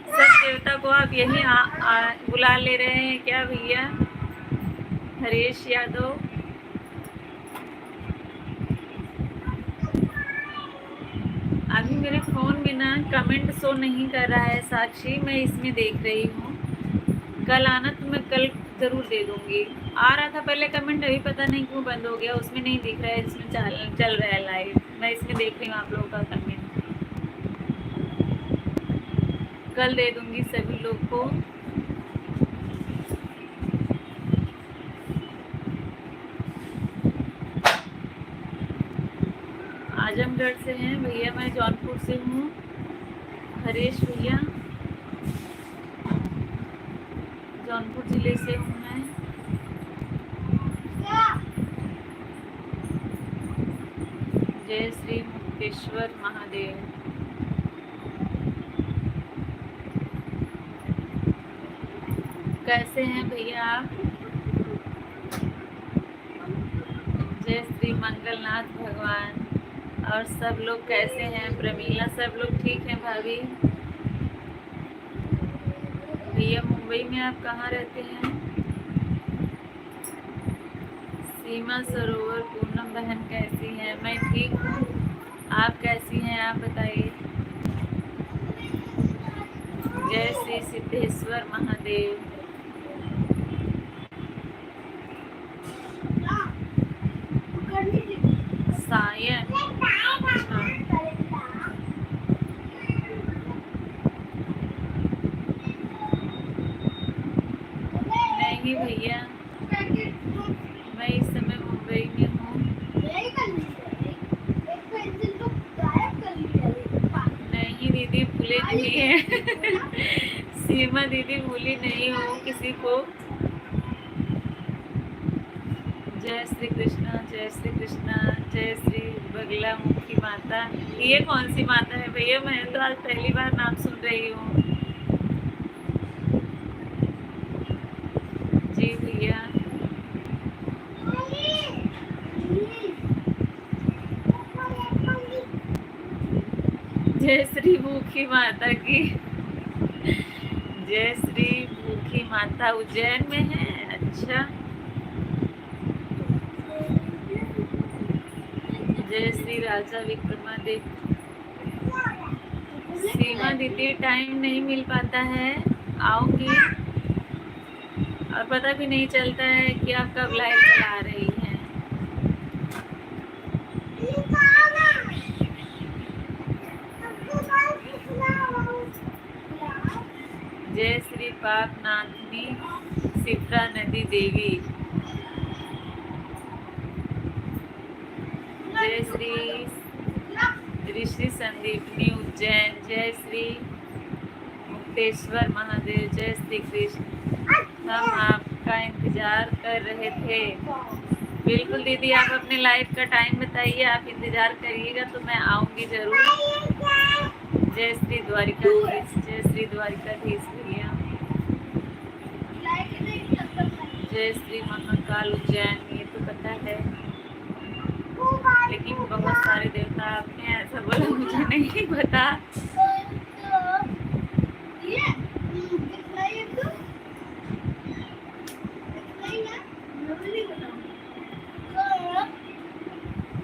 देवता को आप यही बुला ले रहे हैं क्या भैया। हरीश यादव, अभी मेरे फ़ोन में ना कमेंट शो नहीं कर रहा है साक्षी, मैं इसमें देख रही हूँ। कल आना तो मैं कल ज़रूर दे दूँगी। आ रहा था पहले कमेंट, अभी पता नहीं क्यों बंद हो गया। उसमें नहीं दिख रहा है जिसमें चल रहा है लाइव। मैं इसमें देख रही हूँ आप लोगों का कमेंट। कल दे दूँगी सभी लोग को। आजमगढ़ से हैं भैया, मैं जौनपुर से हूँ। हरीश भैया, जौनपुर जिले से हूँ मैं। जय श्री मुक्तेश्वर महादेव। कैसे हैं भैया आप? जय श्री मंगलनाथ भगवान। और सब लोग कैसे हैं? प्रमीला सब लोग ठीक हैं भाभी? भैया मुंबई में आप कहाँ रहते हैं? सीमा सरोवर पूनम बहन कैसी हैं? मैं ठीक हूँ, आप कैसी हैं? आप बताइए। जय श्री सिद्धेश्वर महादेव। सायन नहीं भैया, मैं इस समय मुंबई में हूँ। नहीं दीदी, भूले नहीं है। सीमा दीदी, भूली नहीं हूँ किसी को। जय श्री कृष्णा, जय श्री कृष्णा, जय श्री बगला मुखी माता। ये कौन सी माता है भैया? मैं तो आज पहली बार नाम सुन रही हूँ। जी भैया। जय श्री मुखी माता की। जय श्री मुखी माता उज्जैन में है? अच्छा। जय श्री राजा विक्रमादित्य। सीमा दीदी, टाइम नहीं मिल पाता है, आऊंगी। और पता भी नहीं चलता है कि आप कब लाइव चला रही हैं। जय श्री पाप नाथनी सिप्रा नदी देवी। जय श्री ऋषि संदीपनी उज्जैन। जय श्री मुक्तेश्वर महादेव। जय श्री कृष्ण। हम आपका इंतजार कर रहे थे। बिल्कुल दीदी, आप अपने लाइव का टाइम बताइए, आप इंतजार करिएगा तो मैं आऊंगी जरूर। जय श्री द्वारिकाधीश, जय श्री द्वारिकाधीश भैया। जय श्री महाकाल उज्जैन, ये तो पता है, लेकिन बहुत सारे देवता आपने ऐसा बोला, मुझे नहीं पता।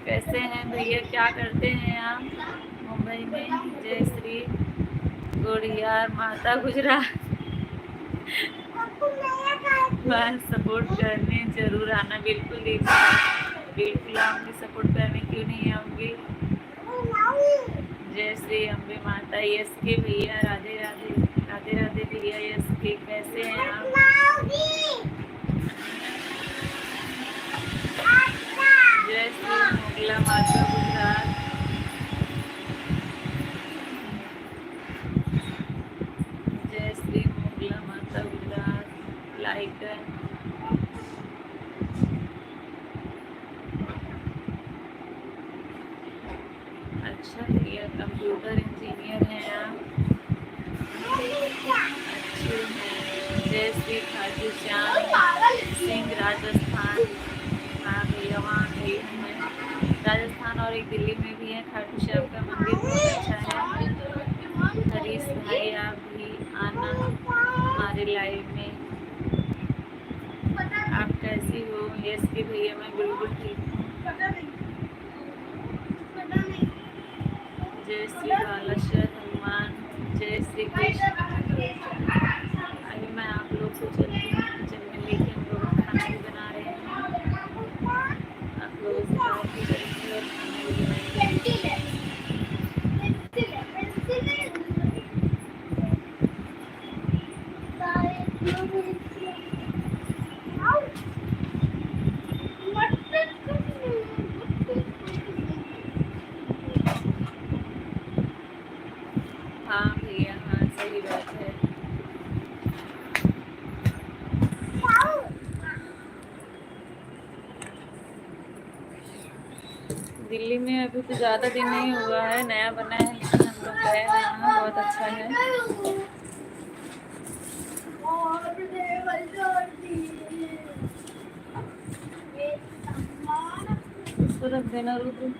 कैसे हैं भैया, क्या करते हैं आप मुंबई में? जय श्री गोड़ियार माता गुजरात। बस सपोर्ट करने जरूर आना। बिल्कुल दीदी, बिल्कुल आऊंगी सपोर्ट करने, क्यों नहीं आऊंगी। जय श्री अम्बे माता। यस के भैया, राधे राधे। राधे राधे भैया यस के, कैसे हैं आप? जय श्री मोगला माता गुजरात। जय श्री मोगला माता गुजरात। लाइक अच्छा भैया, कंप्यूटर इंजीनियर हैं आप? अच्छे हैं। जय श्री खाटू श्याम सिंह राजस्थान। हाँ भैया, वहाँ गई हूँ मैं, राजस्थान, और एक दिल्ली में भी है। खाटू श्याम का मंदिर बहुत अच्छा है। हरीश भाई, आप भी आना हमारे लाइव में। आप कैसी हो? यस के भैया, मैं बिल्कुल ठीक हूँ। जय श्री बालाश्वर हनुमान। जय श्री कृष्ण। अभी मैं आप लोग को चलती हूँ किचन में लेके, हम लोग खाना भी बना रहे हैं। आप लोगों से बात भी करेंगे और खाना भी बनाएंगे। हाँ भैया, हाँ सही बात है। दिल्ली में अभी तो ज़्यादा दिन नहीं हुआ है, नया बना है, लेकिन हम लोग गए हैं वहाँ, बहुत अच्छा है। और देवल जोड़ी ये सम्मान इसको रख देना रुद्र।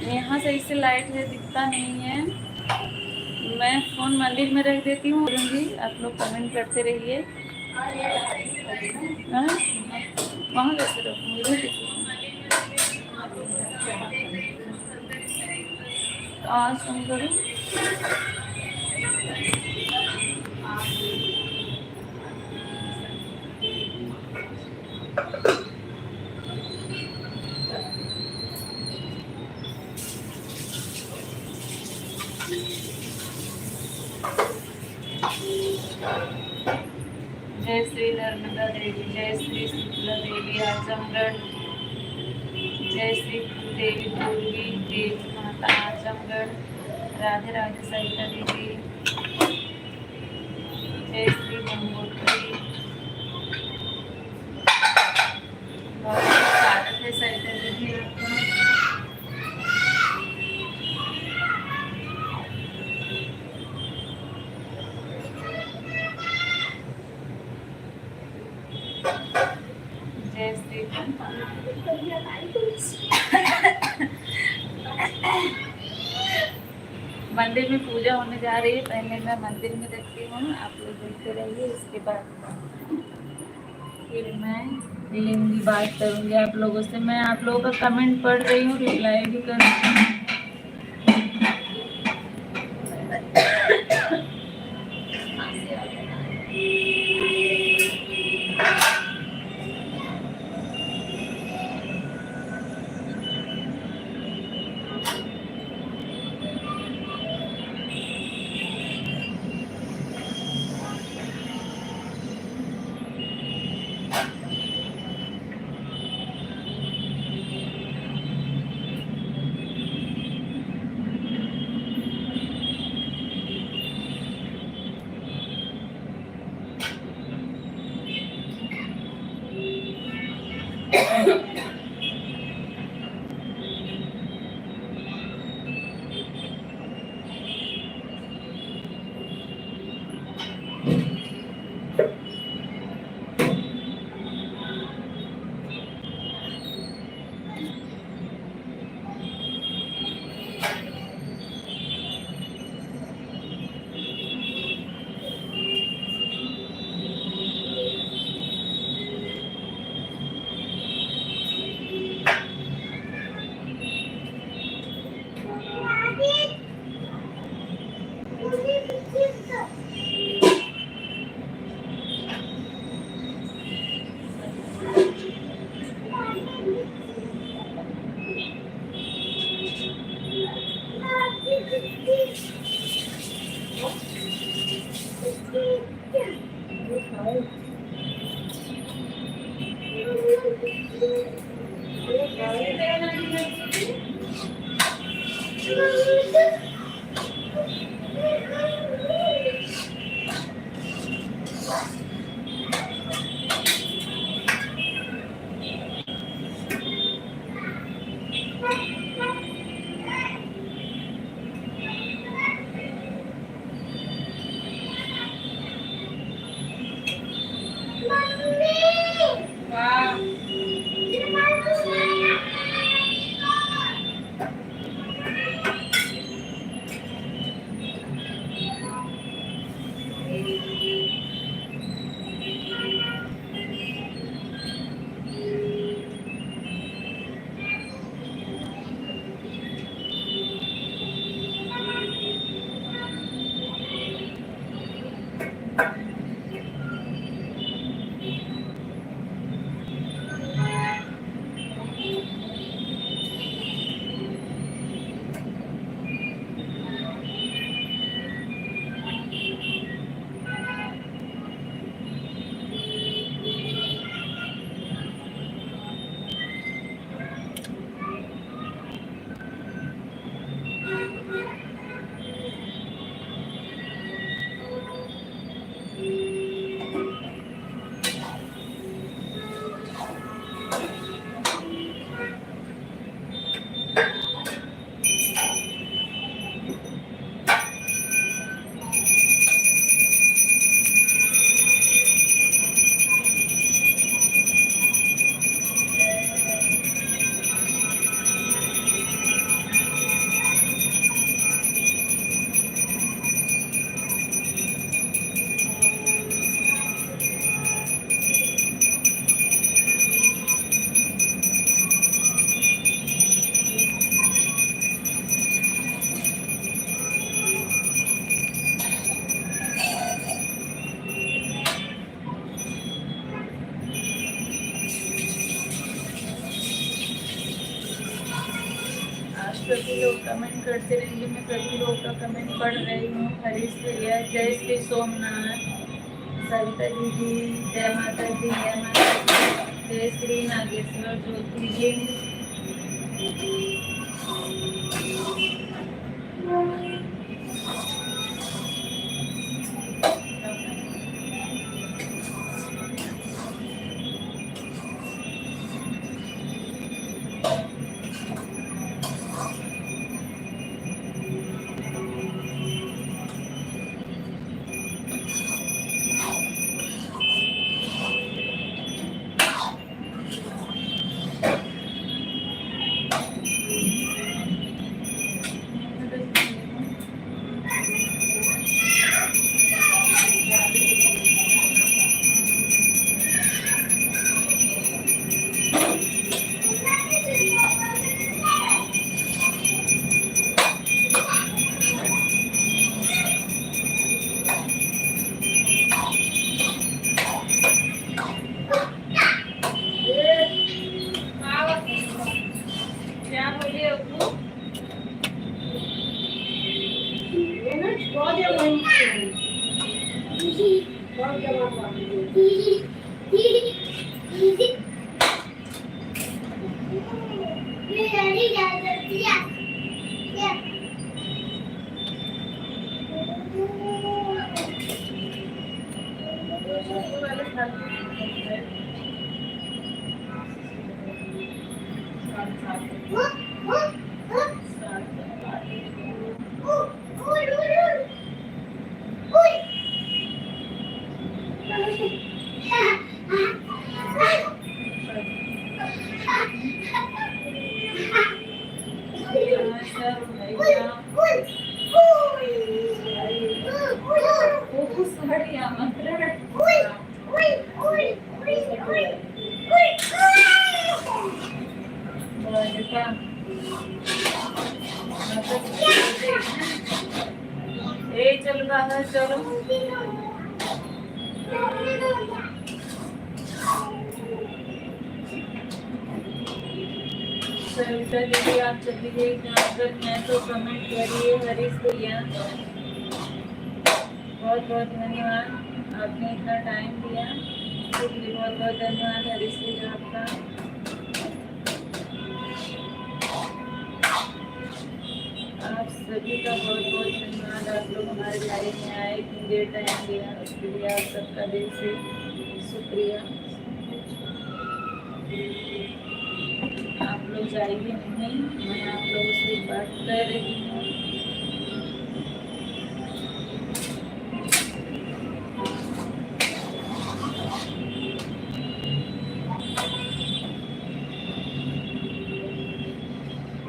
यहाँ सही से लाइट है, दिखता नहीं है। मैं फोन मंदिर में रख देती हूँ, आप लोग कमेंट करते रहिए। हाँ? वहाँ कैसे रखूँ, इधर दिखूँ। आज फोन करूँ। जय श्री नर्मदा देवी, जय श्री शीतला देवी आजमगढ़, जय श्री देवी पूर्वी देवी माता आजमगढ़, राधे राधे सरिता देवी, जय श्री गंगोत्री। बहुत स्वागत है सरिता दीदी आपका। जय श्री मंदिर में पूजा होने जा रही है, पहले मैं मंदिर में रखती हूँ, आप लोग देखते रहिए। इसके बाद फिर मैं लूँगी, बात करूँगी आप लोगों से। मैं आप लोगों का कमेंट पढ़ रही हूँ, रिप्लाई भी कर रही हूँ। सभी लोग कमेंट करते रहेंगे। मैं सभी लोग का कमेंट पढ़ रही हूँ। हरीश भैया, जय श्री सोमनाथ, सविता दीदी, जय माता दी, जय माता दी, जय श्री नागेश्वर ज्योति जी। क्या बोलिए अबू? चलो बाहर चलो। सविता दीदी, आप चलिए अगर मैं तो कमेंट करिए। हरीश भैया, बहुत बहुत धन्यवाद, आपने इतना टाइम दिया, इसके लिए बहुत बहुत धन्यवाद हरीश भैया आपका। आप सभी का बहुत बहुत धन्यवाद। आप लोग हमारे लाइव में आए, इतनी देर टाइम दिया, उसके लिए आप सबका दिल से शुक्रिया। आप लोग जाइए नहीं, मैं आप लोगों से बात कर रही हूँ।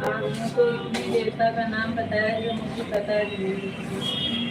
आपने तो इतनी देवता का नाम बताया जो मुझे पता नहीं।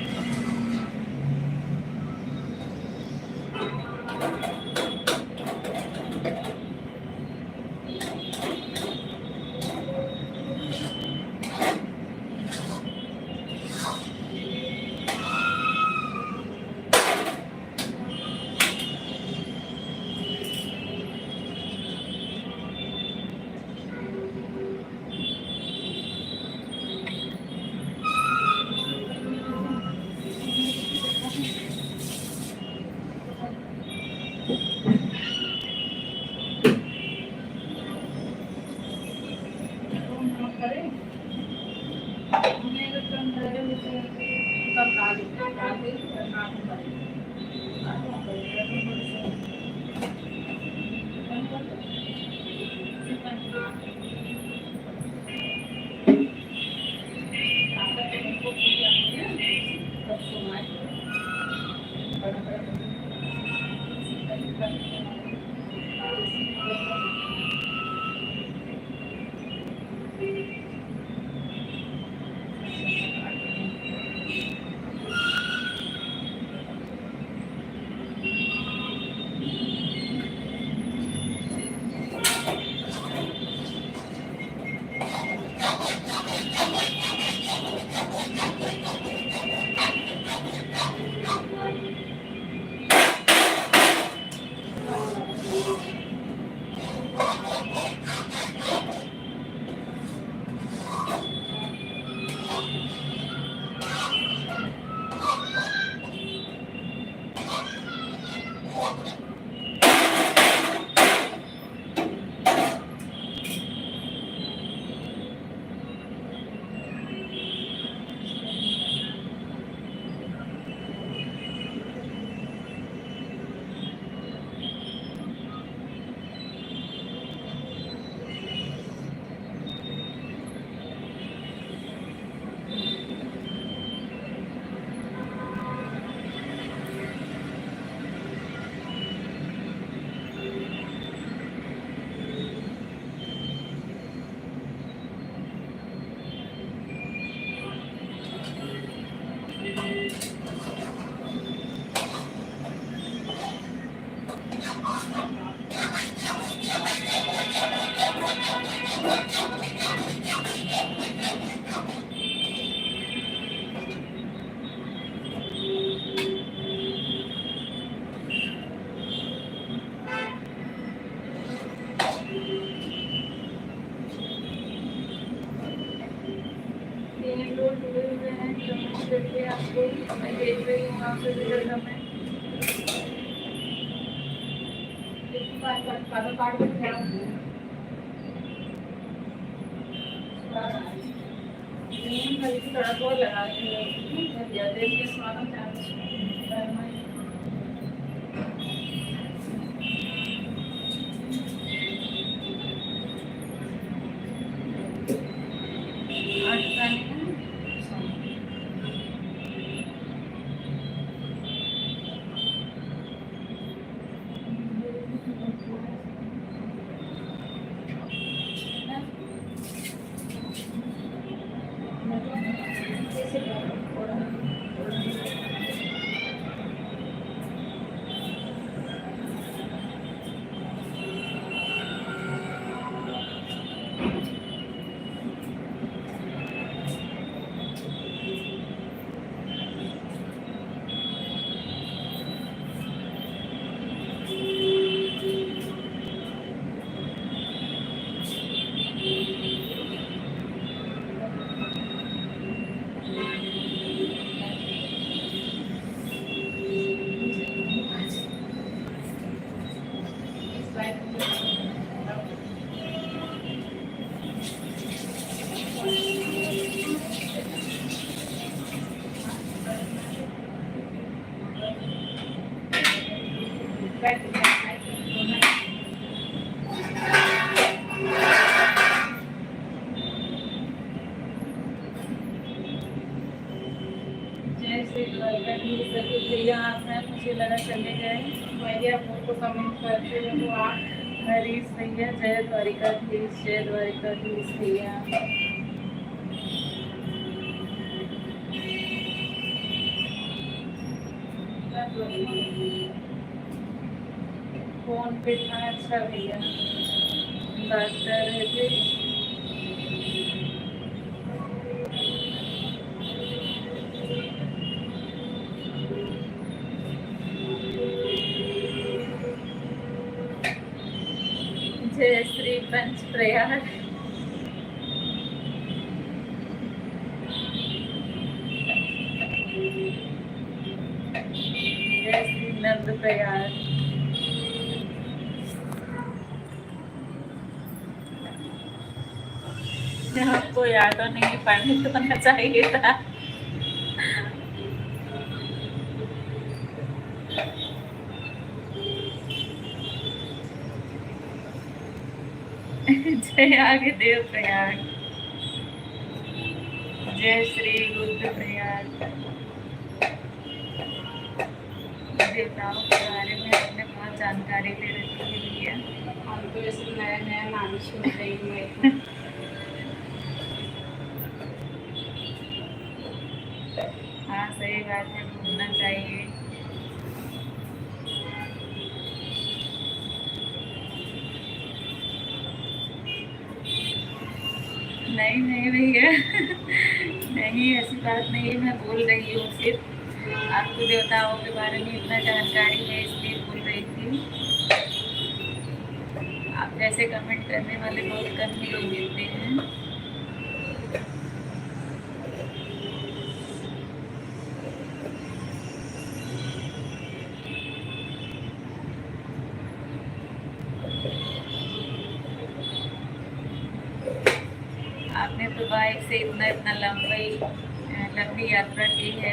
लोग जुड़े हुए हैं, कमेंट करके आपको मैं देख रही हूँ आपसे जुड़े कमेंट। सड़क और लगा देखिए स्वागत है आपका। भैया आप हैं, मुझे लगा चले गए भैया को कमेंट करते हैं तो आप। हरीश भैया जय द्वारिकाधीश, जय द्वारिकाधीश भैया। फोन पे था, अच्छा भैया बात कर रहे थे। जय श्री पंच प्रयाग, जय श्री नंद प्रयाग। आपको याद तो नहीं, पंडित होना चाहिए था। जय आगे देव प्रयाग, जय श्री बुद्ध प्रयाग। देवताओं के बारे में हमने बहुत जानकारी ले रखी है। हम तो ऐसे नया नया नाम सुन रही हूँ। हाँ सही बात है, घूमना चाहिए। नहीं नहीं भैया नहीं, ऐसी बात नहीं, मैं बोल रही हूँ सिर्फ आपको देवताओं के बारे में इतना जानकारी है इसलिए बोल रही थी। आप जैसे कमेंट करने वाले बहुत कम ही लोग मिलते हैं। आपने तो बाइक से इतना लंबी यात्रा की है।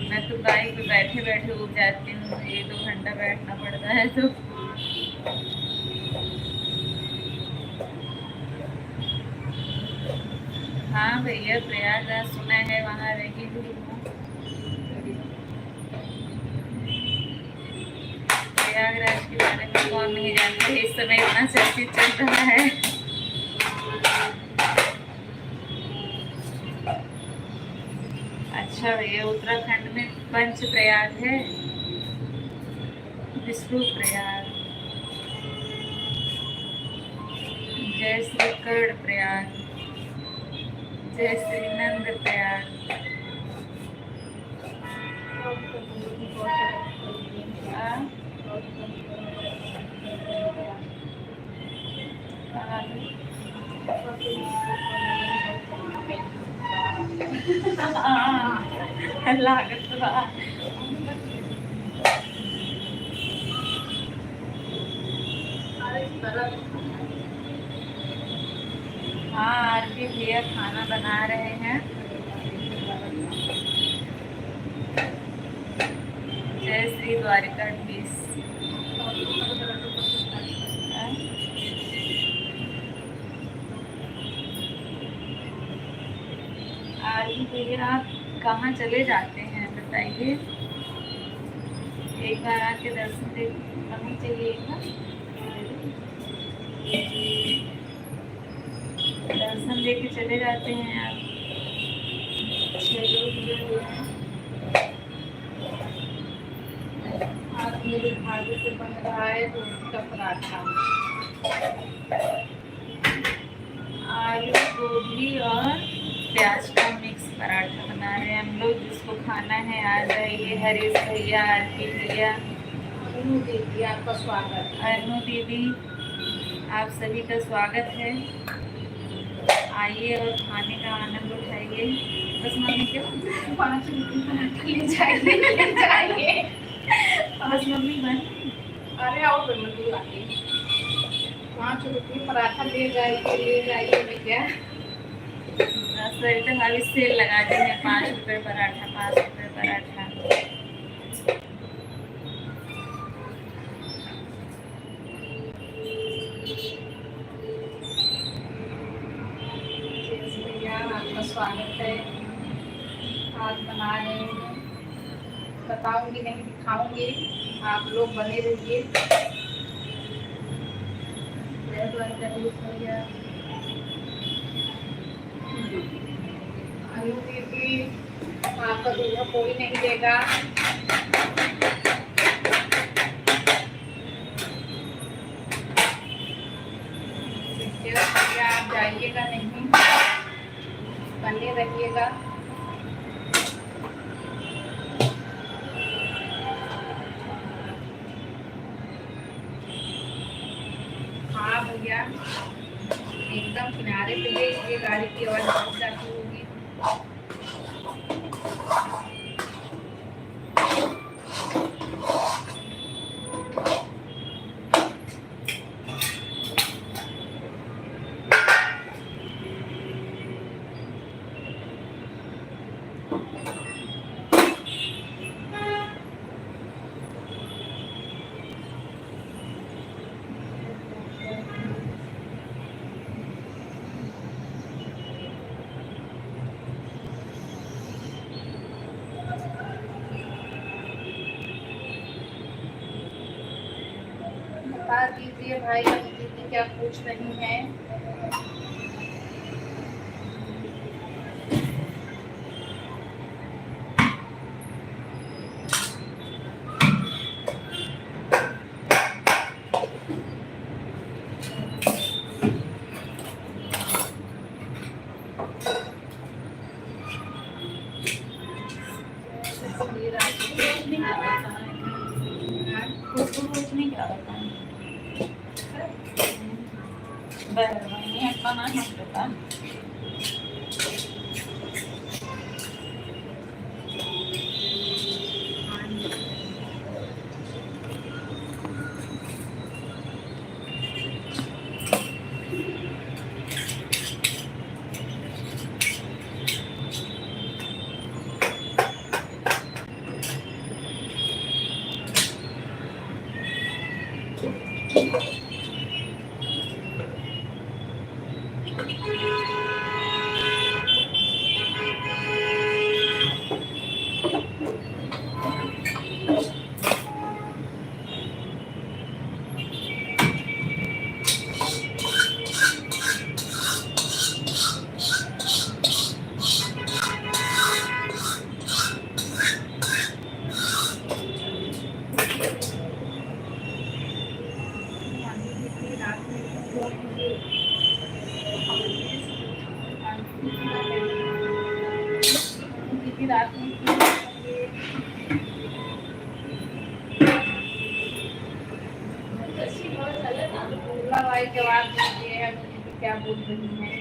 मैं तो बाइक पे बैठे बैठे उठ जाती हूँ, 1-2 घंटा बैठना पड़ता है तो। हाँ भैया प्रयागराज सुना है, वहाँ रही हुई हूँ। प्रयागराज के बारे में कौन नहीं जानता, इस समय इतना चर्चित चल रहा है। अच्छा भैया, उत्तराखंड में पंच प्रयाग है, विष्णु प्रयाग, जय श्री कर्ण प्रयाग, जय श्री नंद प्रयाग। लागत बा। हाँ, आरती भैया खाना बना रहे हैं। जय श्री द्वारिकाधीश। आरती भैया आप कहाँ चले जाते हैं बताइए। एक बार आके दर्शन दे मम्मी चाहिए एक बार। दर्शन दे के चले जाते हैं आप। 6 लोग जुड़े हुए हैं। आज मेरे भाभी से बन रहा है रोटी का पराठा। आलू गोभी और प्याज का मिक्स पराठा बना रहे हैं हम लोग। जिसको खाना है आ जाइए। हरीश भैया, आरती भैया, अनु दीदी आपका स्वागत है। अनु दीदी, आप सभी का स्वागत है। आइए और खाने का आनंद उठाइए। बस मम्मी क्यों 5 रोटी पराठा ले जाइए। बस मम्मी बन। अरे आओ मम्मी लाके 5 रोटी पराठा ले जाइए भैया। सरिता भाभी सेल लगा देंगे। 5 रुपये पराठा, 5 रुपये पराठा। भैया आपका स्वागत है। आज बना रहे हैं, बताऊंगी नहीं दिखाऊंगी, आप लोग बने रहिए। भैया अनु दीदी आपका दूल्हा कोई नहीं देगा। भैया आप जाइएगा नहीं, बने रहिएगा। हाँ भैया एकदम किनारे पे देखिए, गाड़ी की आवाज बहुत जाती होगी। बता दीजिए भाई, दीदी क्या पूछ रही हैं। जवाब दीजिए क्या बोल रही हैं।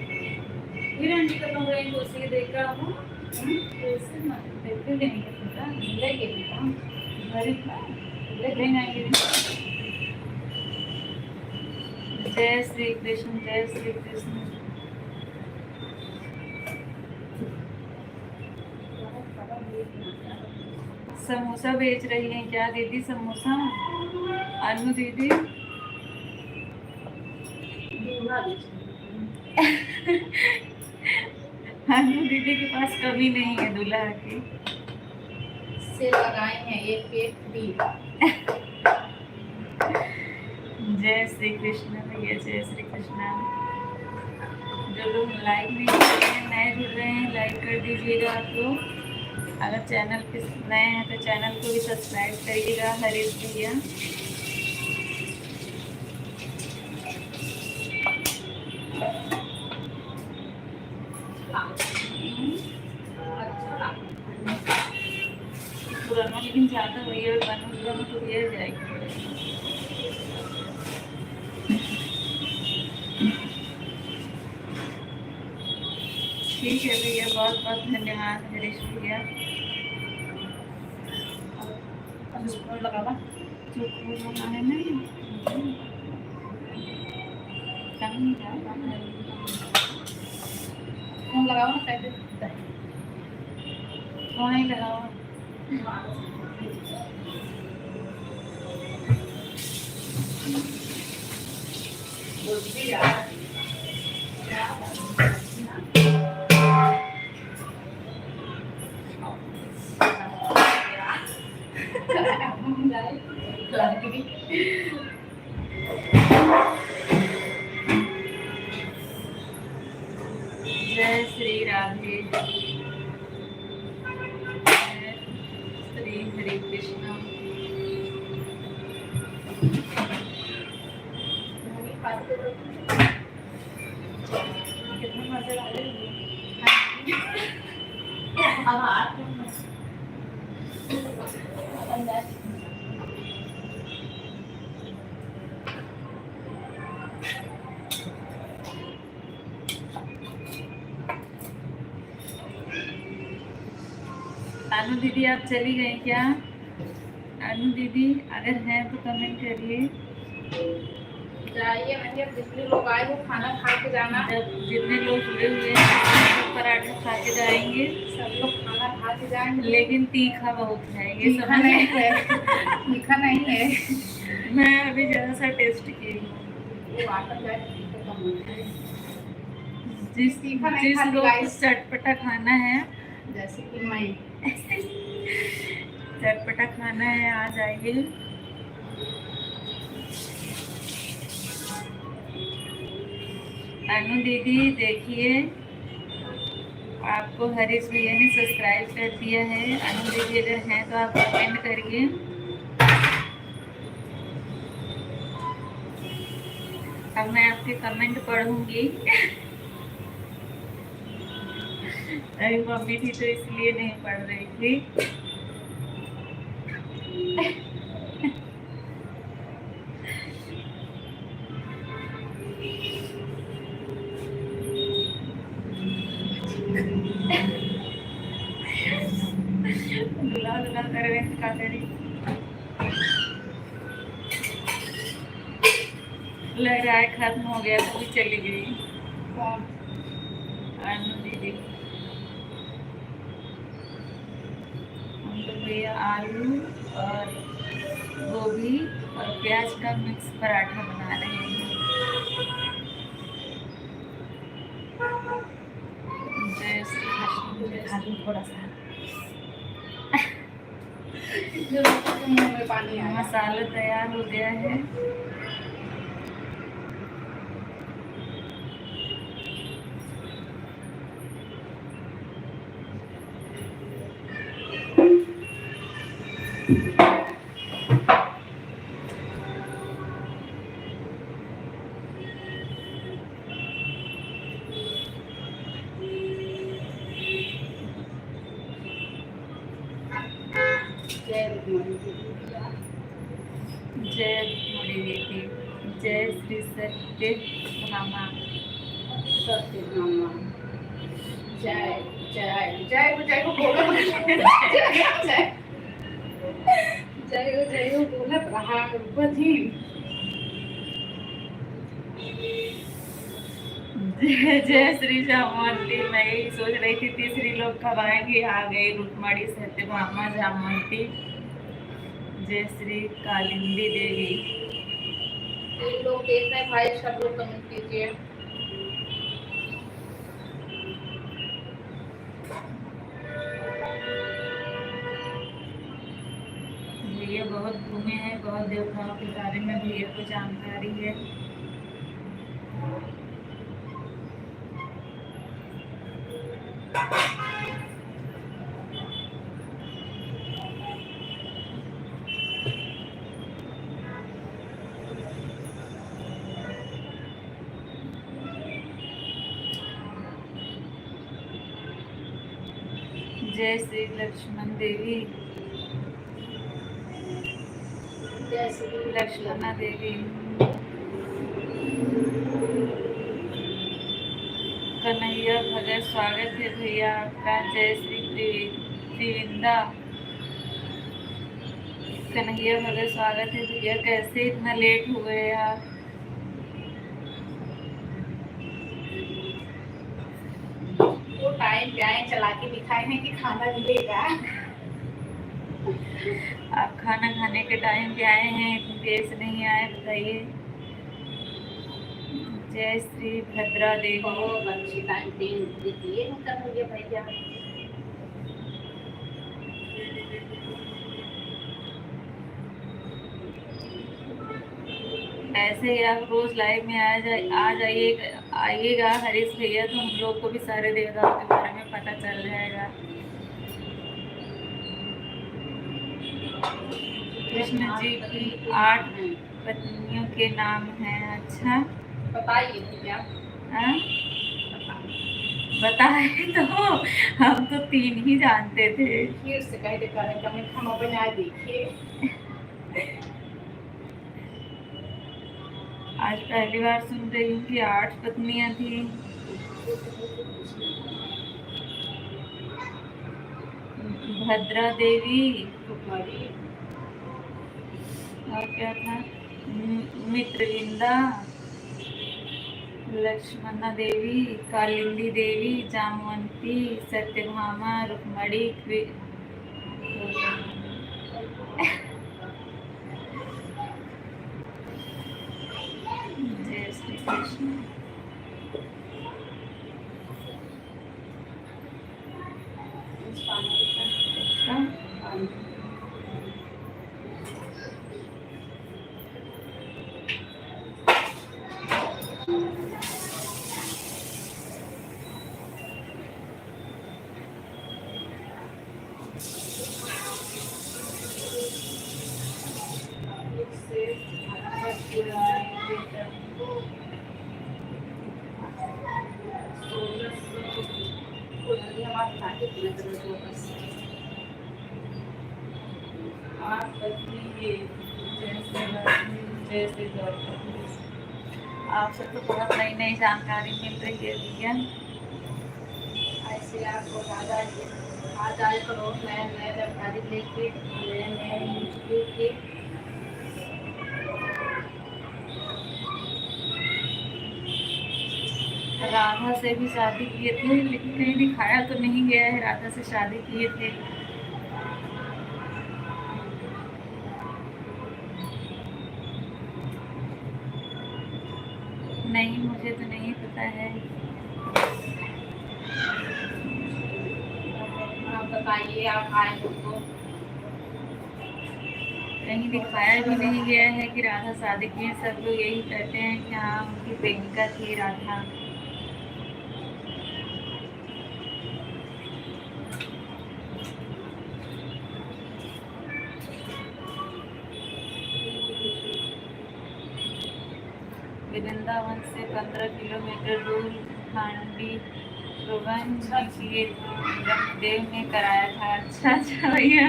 फिर आंटी का कमरा दूसरी देखा हूँ। कैसे ना देखते लेंगे पूरा लेके बेटा भरी ना ले जाएंगे। जय श्री कृष्ण, जय श्री कृष्ण। समोसा बेच रही हैं क्या दीदी? समोसा अनु दीदी अनु दीदी के पास कमी नहीं है दूल्हा की। से लगाए हैं एक पेट भी। जय श्री कृष्ण भैया, जय श्री कृष्ण। जो लोग लाइक नहीं कर रहे हैं, नए जुड़ रहे हैं, लाइक कर दीजिएगा आप लोग। अगर चैनल पे नए हैं तो चैनल को भी सब्सक्राइब करिएगा। हरीश भैया पुराना लेकिन ज़्यादा भैया बनो तो भैया जाएगी। ठीक है भैया, बहुत बहुत धन्यवाद हरीश भैया। लगावा लगाना नहीं लगाओ ना कैसे वहीं लगाओ। जय श्री राधे, जय श्री हरे कृष्ण। कितना मजा आ रहा है। अनु दीदी आप चली गई क्या? अनु दीदी अगर हैं तो कमेंट करिए। जाइए भैया, जितने लोग आए वो खाना खा के जाना। जब जितने लोग जुड़े हुए हैं सब पराठा खा के जाएंगे, सब लोग खाना खा के जाएंगे। लेकिन तीखा बहुत है ये तीखा नहीं है, तीखा नहीं है। मैं अभी ज़रा सा टेस्ट की हूँ। जिस लोग को चटपटा खाना है, जैसे कि मैं चटपटा खाना है आ जाइए। अनु दीदी देखिए, आपको हरीश भैया ने सब्सक्राइब कर दिया है। अनु दीदी अगर हैं तो आप कमेंट करिए। अब मैं आपके कमेंट पढ़ूंगी। अभी मम्मी थी तो इसलिए नहीं पढ़ रही थी। दुला कर रहे हैं काकड़ी। लग रहा है खत्म हो गया तो भी चली गई। कौन? अनु दीदी। हम तो भैया आलू और गोभी और प्याज का मिक्स पराठा बना रहे हैं। जय श्री कृष्ण। खाली थोड़ा सा मुंह में पानी आया। मसाला तैयार हो गया है। जय रुक्मणी देवी, जय श्री सत्य भामा। सत्य भामा। जय जय जय को बोलो जय जय हो बोलत रहा बधी। जय श्री जामवंती। मैं यही सोच रही थी तीसरी लोग कब आएंगे। आ गई रुक्मणी सत्यभामा जामवंती जय श्री कालिंदी देवी। ये लोग देख रहे हैं भाई, सब लोग कमेंट कीजिए। भैया बहुत घूमे हैं, बहुत देवताओं के बारे में भैया को जानकारी है। जय श्री लक्ष्मण देवी, जय श्री लक्ष्मणा देवी। कन्हैया भगत स्वागत है भैया आपका। जय श्री त्रिविंदा। कन्हैया भगत स्वागत है भैया। कैसे इतना लेट हुए आप? वो टाइम पे आए, चला के दिखाए हैं कि खाना मिलेगा। आप खाना खाने के टाइम पे आए हैं, इतनी देर से नहीं आए, बताइए। जय श्री भद्रा देवी। बहुत अच्छी टाइम पे दिए मतलब मुझे भैया। ऐसे ही आप रोज लाइव में आ आइएगा हरीश भैया, तो हम लोग को भी सारे देवताओं के बारे में पता चल जाएगा। कृष्ण जी की 8 पत्नियों के नाम हैं। अच्छा बताइए भैया। हाँ? बताए तो हम तो 3 ही जानते थे। फिर से कह दे करें हम बना देखिए। आज पहली बार सुन रही हूँ कि 8 पत्नियां थी। भद्रा देवी और क्या था, मित्रविंदा, लक्ष्मणा देवी, कालिंदी देवी, जामवंती, सत्यभामा, रुक्मणी। जय श्री कृष्ण। आपसे तो बहुत नई नई जानकारी मिल रही है भैया। ऐसे आपको आ जाए करो नया नया जानकारी लेके, नए नए न्यूज़ लेके। राधा से भी शादी किए थे, लेकिन कहीं दिखाया तो नहीं गया है राधा से शादी किए थे। नहीं, मुझे तो नहीं पता है। आप बताइए, आप आए हो तो कहीं दिखाया भी नहीं गया है कि राधा शादी की है। सब लोग यही कहते हैं कि हाँ उनकी प्रेमिका थी राधा। वृंदावन से 15 किलोमीटर दूर खांडी रोगन की ब्रह्मदेव ने कराया था। अच्छा अच्छा भैया।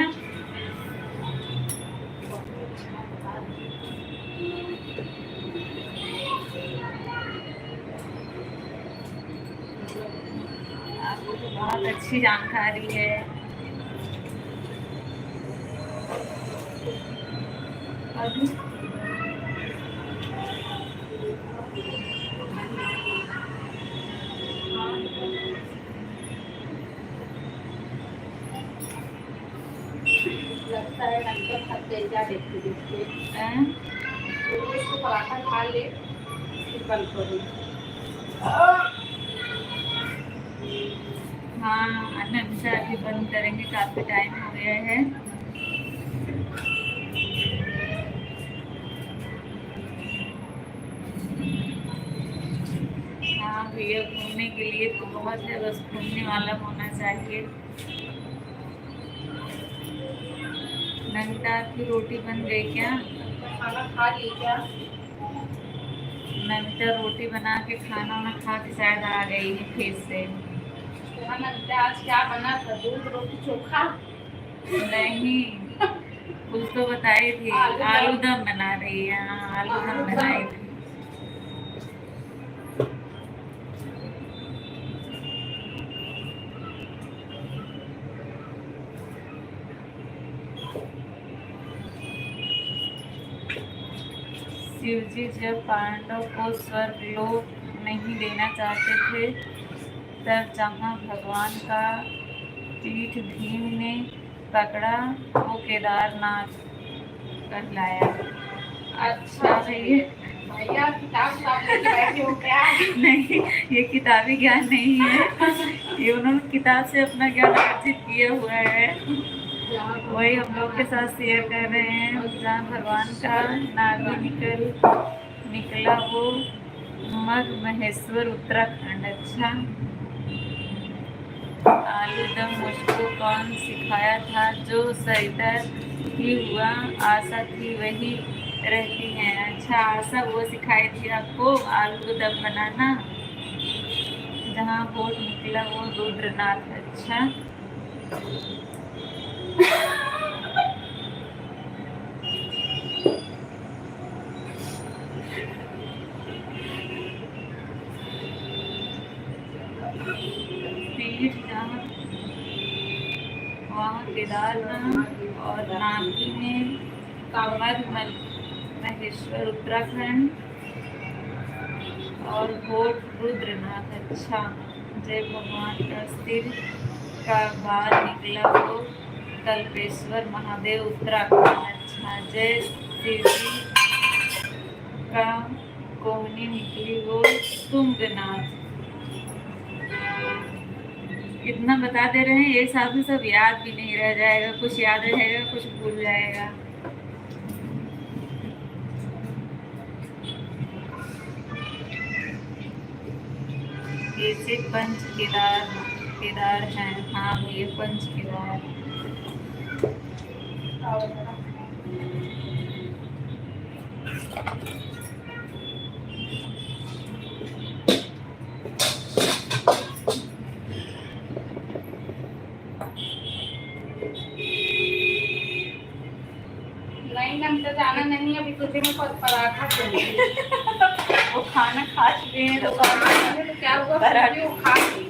आपको तो अच्छी जानकारी है। अभी लगता है अंदर थक गई क्या देखते देखते। हैं? तो इसको पराठा खा ले फिर बंद करूँ। हाँ अनंत अभी बंद करेंगे, काफी टाइम हो गया है। हाँ भैया घूमने के लिए तो बहुत है, बस घूमने वाला होना चाहिए। नंदा की रोटी बन गई क्या? खाना खा ली क्या? नंदा रोटी बना के खाना वाना खा के शायद आ गई है फिर से। नंदा आज क्या बना था? दूध रोटी चोखा? नहीं कुछ तो बताई थी, आलू दम बना रही है। हाँ आलू दम बनाई थी। शिवजी जब पांडव को स्वर्ग लोक नहीं देना चाहते थे, तब जहाँ भगवान का पीठ भीम ने पकड़ा वो केदारनाथ कहलाया। अच्छा भैया भैया किताब लेके बैठे हो क्या? नहीं ये किताबी ज्ञान नहीं है, ये उन्होंने किताब से अपना ज्ञान अर्जित किया हुआ है, वही हम लोग के साथ शेयर कर रहे हैं। जहाँ भगवान का नाभि निकला वो मग महेश्वर उत्तराखंड। अच्छा आलू दम मुझको कौन सिखाया था? जो सरिता ही हुआ आशा थी वही रहती हैं। अच्छा आशा वो सिखाई थी आपको आलू दम बनाना। जहाँ वोट निकला वो रुद्रनाथ। अच्छा पीठ जहाँ वहाँ केदारनाथ और नाभि में कामद महेश्वर उत्तराखंड और वोट रुद्रनाथ। अच्छा जय भगवान का सिर का बाल निकला वो कल्पेश्वर महादेव उत्तराखंड। अच्छा जय शिवजी का कोहनी निकली वो तुंगनाथ। इतना बता दे रहे हैं, एक साथ में सब याद भी नहीं रह जाएगा, कुछ याद रहेगा कुछ भूल जाएगा। ऐसे पंच केदार हैं। हाँ ये पंच केदार। नहीं नंदा जाना नहीं, अभी तुझे मैं पराठा चाहिए। वो खाना खा चुके हैं तो तो क्या हुआ? पराठे वो खा ली।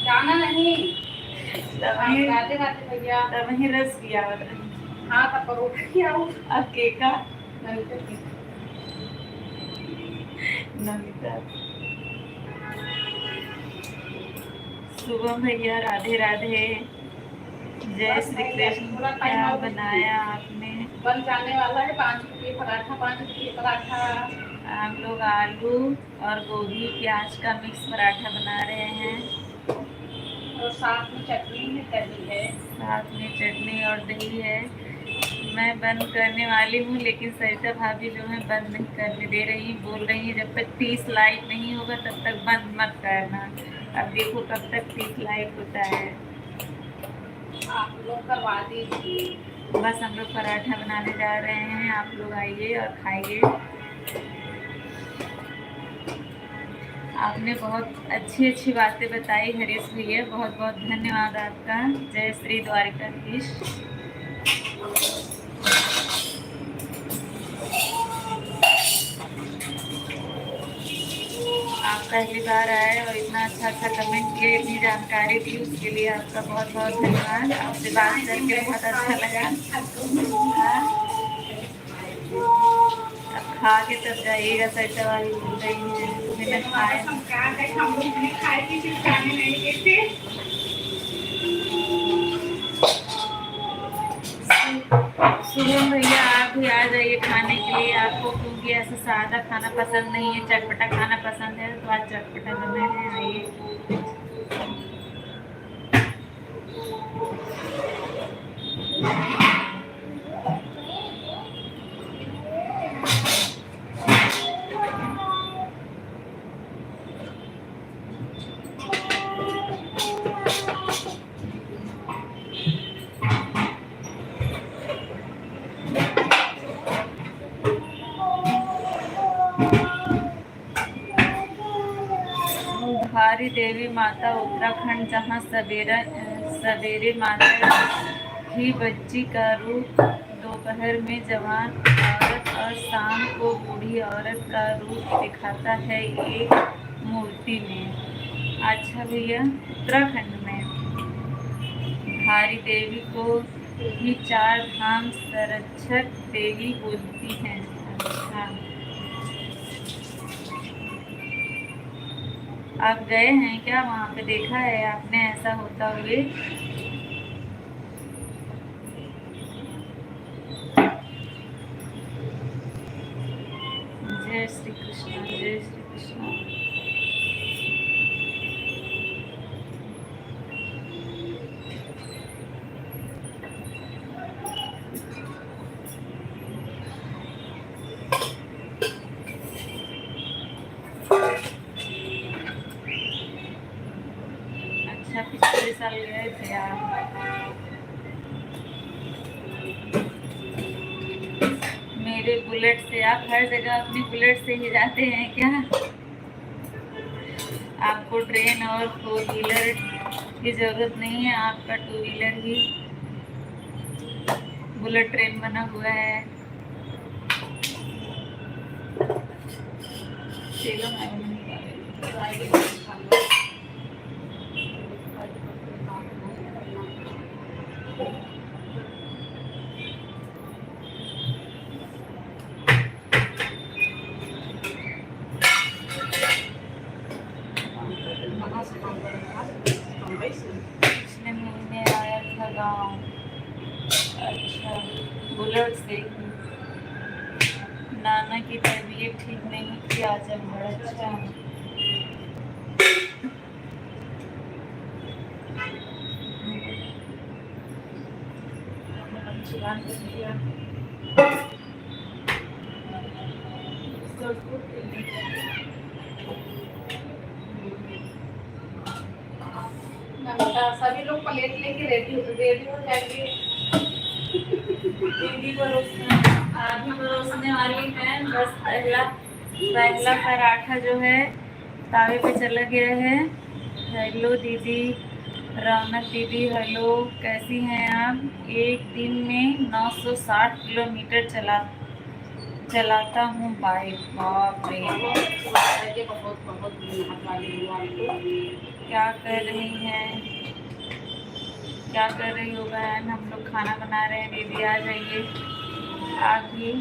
जाना नहीं राधे राधे भैया। तब वही रस किया। हाँ तब परोठा किया हो। अब केका नहीं नमिता। शुभम भैया राधे राधे। जय श्री कृष्ण। क्या बनाया आपने? बन जाने वाला है 5 रुपये पराठा, 5 रुपये पराठा। हम लोग आलू और गोभी प्याज का मिक्स पराठा बना रहे हैं और साथ में चटनी है, दही है। साथ में चटनी और दही है। मैं बंद करने वाली हूँ लेकिन सरिता भाभी जो है बंद नहीं करने दे रही, बोल रही है जब तक 30 लाइक नहीं होगा तब तक बंद मत करना। अब देखो कब तक 30 लाइक होता है। आप लोग करवा दीजिए। बस हम लोग पराठा बनाने जा रहे हैं, आप लोग आइए और खाइए। आपने बहुत अच्छी अच्छी बातें बताई हरीश भैया, बहुत बहुत धन्यवाद आपका। जय श्री द्वारिकाधीश। आपका पहली बार आए और इतना अच्छा अच्छा कमेंट किए, इतनी जानकारी दी, उसके लिए आपका बहुत बहुत धन्यवाद। आपसे बात करके बहुत अच्छा लगा। अब खा के तब जाइएगा, सरिता वाली बोल रही है बिना खाए। हम लोग नहीं खाए थे, सिर्फ खाने नहीं गए थे। सुबह भैया आप भी आ जाइए खाने के लिए, आपको क्योंकि ऐसा सादा खाना पसंद नहीं है, चटपटा खाना पसंद है, तो आज चटपटा बना है, आइए। धारी देवी माता उत्तराखंड, जहाँ सवेरे माता ही बच्ची का रूप, दोपहर में जवान औरत और शाम को बूढ़ी औरत का रूप दिखाता है एक मूर्ति में। अच्छा भैया, उत्तराखंड में धारी देवी को ही चार धाम संरक्षक देवी बोलती हैं। अच्छा, आप गए हैं क्या वहाँ पे, देखा है आपने ऐसा होता हुए? जय श्री कृष्ण, जय श्री कृष्ण। अच्छा, पिछले साल गए थे आप? मेरे बुलेट से, आप हर जगह अपनी बुलेट से ही जाते हैं क्या? आपको ट्रेन और 4 व्हीलर की जरूरत नहीं है, आपका 2 व्हीलर ही बुलेट ट्रेन बना हुआ है। चलो पिछले महीने आया था गाँव। अच्छा, बुलेट से। नाना की तबीयत ठीक नहीं थी आजमगढ़। अच्छा, सभी लोग प्लेट लेके रेडी हो जाएंगे। दीदी परोसने वाली है, बस पहला पराठा जो है तावे पे चला गया है। हेलो दीदी, रौनक दीदी हेलो, कैसी हैं आप? एक दिन में 960 किलोमीटर चलाता हूँ बाइक। बाप रे, क्या कर रही हैं, क्या कर रही हो बहन? हम लोग खाना बना रहे हैं, दीदी आ जाइए आप भी।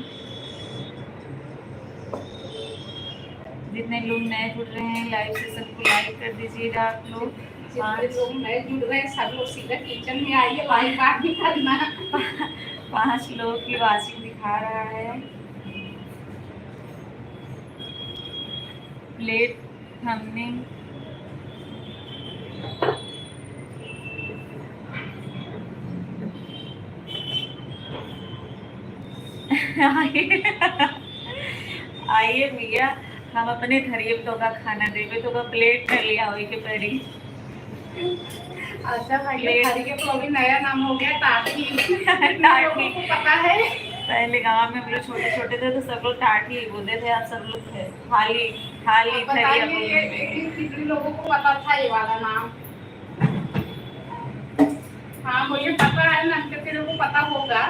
जितने लोग नए जुड़ रहे हैं लाइव से सबको लाइक कर दीजिएगा आप लोग। जितने लोग नए जुड़ रहे हैं सब लोग सीधा किचन में आइए, लाइव बात नहीं करना। 5 लोग की वाचिंग दिखा रहा है। प्लेट हमने आइए भैया, हम अपने थरिये तो का खाना देवे तो का प्लेट कर लिया हुई के परी। अच्छा भैया, थरिये तो अभी नया नाम हो गया टाटी। टाटी को पता है, पहले गांव में हम लोग छोटे छोटे थे तो सब लोग टाटी ही बोलते थे, आप सब लोग थाली थाली थरिया बोलते। कितने लोगों को पता था ये वाला नाम? हाँ मुझे पता है ना, कितने लोगों को पता होगा।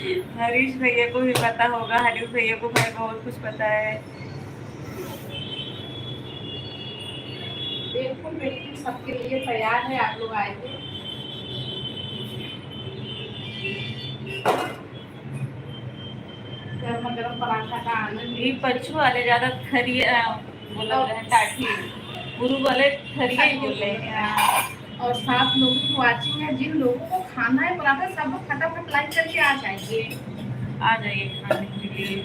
हरीश भैया को भी पता होगा, हरीश भैया को भाई बहुत कुछ पता है। बिल्कुल बिल्कुल सबके लिए तैयार है, आप लोग आएंगे। गर्मा गर्म पराठा का आनंद। ये पच्छू वाले ज्यादा थरिया बोला रहे हैं, टाठी गुरु वाले थरिया ही बोले हैं। और 7 लोगों की वाचिंग है, जिन लोगों को खाना है पराठा सब लोग फटाफट लाइक करके आ जाएंगे। आ जाइए खाने के लिए।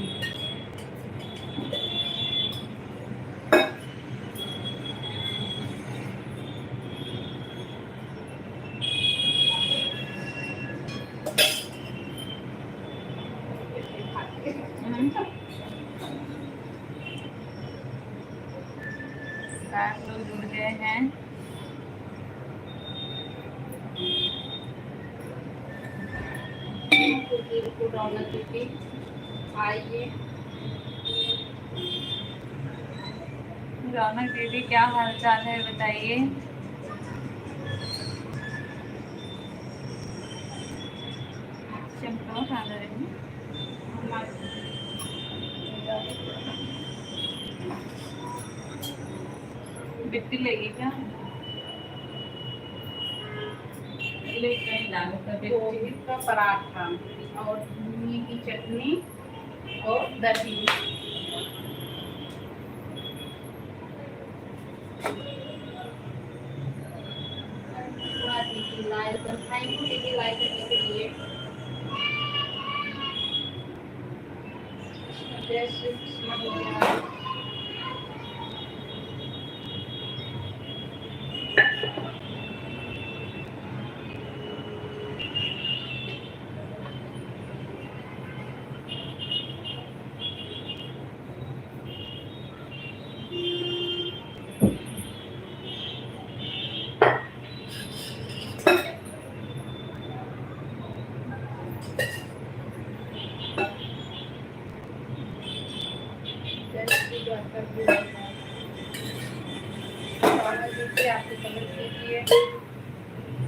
सात लोग जुड़ गए हैं। रौनक दीदी आइए। रौनक दीदी क्या हाल चाल है बताइए। चमका खा रहे हैं। बिट्टी लेगी क्या? ले कहीं डालो का गोभी का पराठा और धनिया की चटनी और दही। थैंक यू दीदी लाइक करने के लिए। जय श्री कृष्ण। आपको कमेंट कीजिए,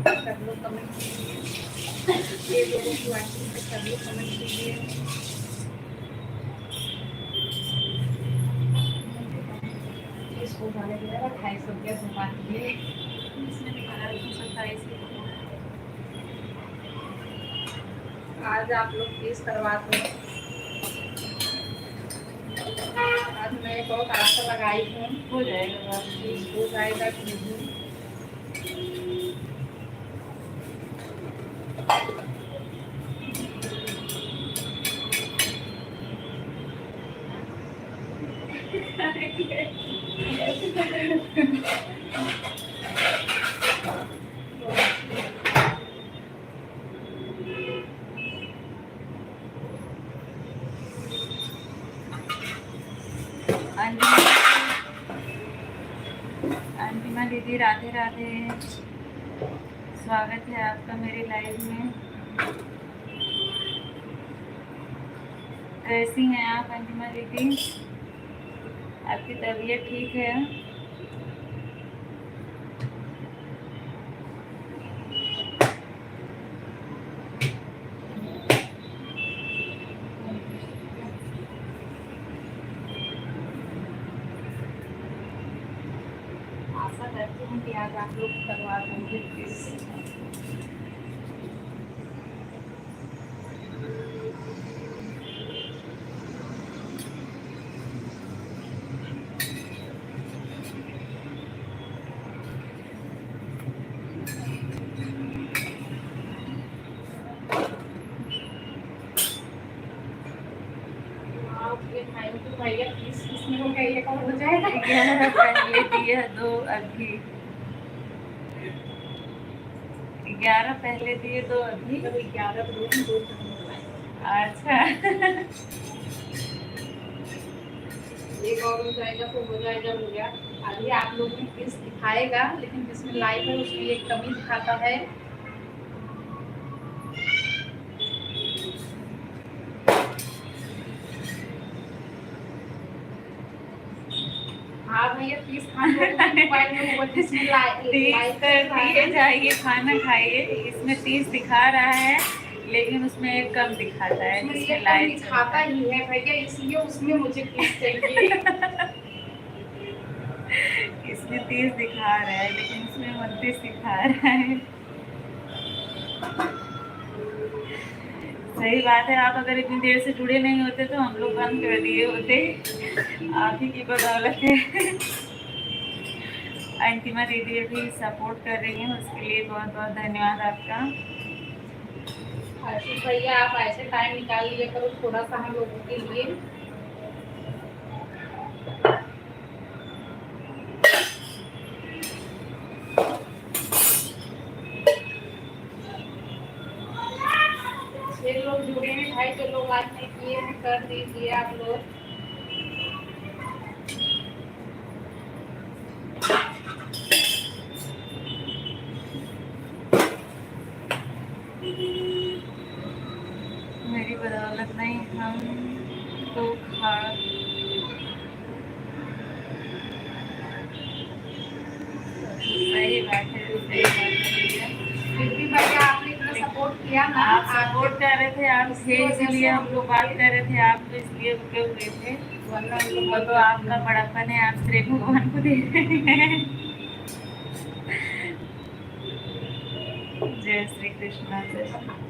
सब लोग कमेंट कीजिए। ये लोगों की वाचिंग पे सब लोग कमेंट कीजिए। 250 रुपया घुमा दिए। आज आप लोग प्लीज करवा दो। आज मैं बहुत आशा लगाई हूँ हो जाएगा। हो जाएगा कि अंतिमा दीदी राधे राधे, स्वागत है आपका मेरे लाइव में। कैसी हैं आप अंतिमा दीदी? आपकी तबीयत ठीक है? आशा करती हूँ कि आज आप लोग करवा देंगे प्लीज। भैया प्लीज किसने को कहिए कौन हो जाएगा। 11 पहले दिए 2 अभी। 11 पहले दिए 2 अभी। 11 2 अच्छा एक और हो जाएगा तो हो जाएगा भैया। अभी आप लोग ने किस दिखाएगा, लेकिन जिसमें लाइव है उसमें एक कमी दिखाता है। हाँ भैया प्लीज मोबाइल में होगा जिसमें लाइव दिए जाइए, खाना खाइए। इसमें 30 दिखा रहा है लेकिन उसमें एक कम दिखाता है, उसमें ये जिसमें कम लाइट दिखाता ही है भैया, इसलिए उसमें मुझे 30 चाहिए। इसमें 30 दिखा रहा है लेकिन उसमें 29 दिखा रहा है। सही बात है, आप अगर इतनी देर से जुड़े नहीं होते तो हम लोग बंद कर दिए होते। आप ही की बदौलत है। अंतिमा दीदी अभी सपोर्ट कर रही हैं, उसके लिए बहुत बहुत धन्यवाद आपका। आशीष भैया आप ऐसे टाइम निकाल लिया करो थोड़ा सा हम लोगों के लिए। छह लोग जुड़े हैं भाई, जो लोग आज नहीं किए हैं कर दीजिए आप लोग। मेरी बदौलत नहीं, हम तो खा सही बात है, सही बात है। फिर भी भैया आपने इतना सपोर्ट किया ना, आप सपोर्ट कर रहे थे, आप थे इसीलिए हम लोग बात कर रहे थे, आप तो इसलिए रुके हुए थे, वरना वो तो आपका बड़प्पन है, आप श्री भगवान को दे रहे हैं। जय श्री कृष्णा, जय श्री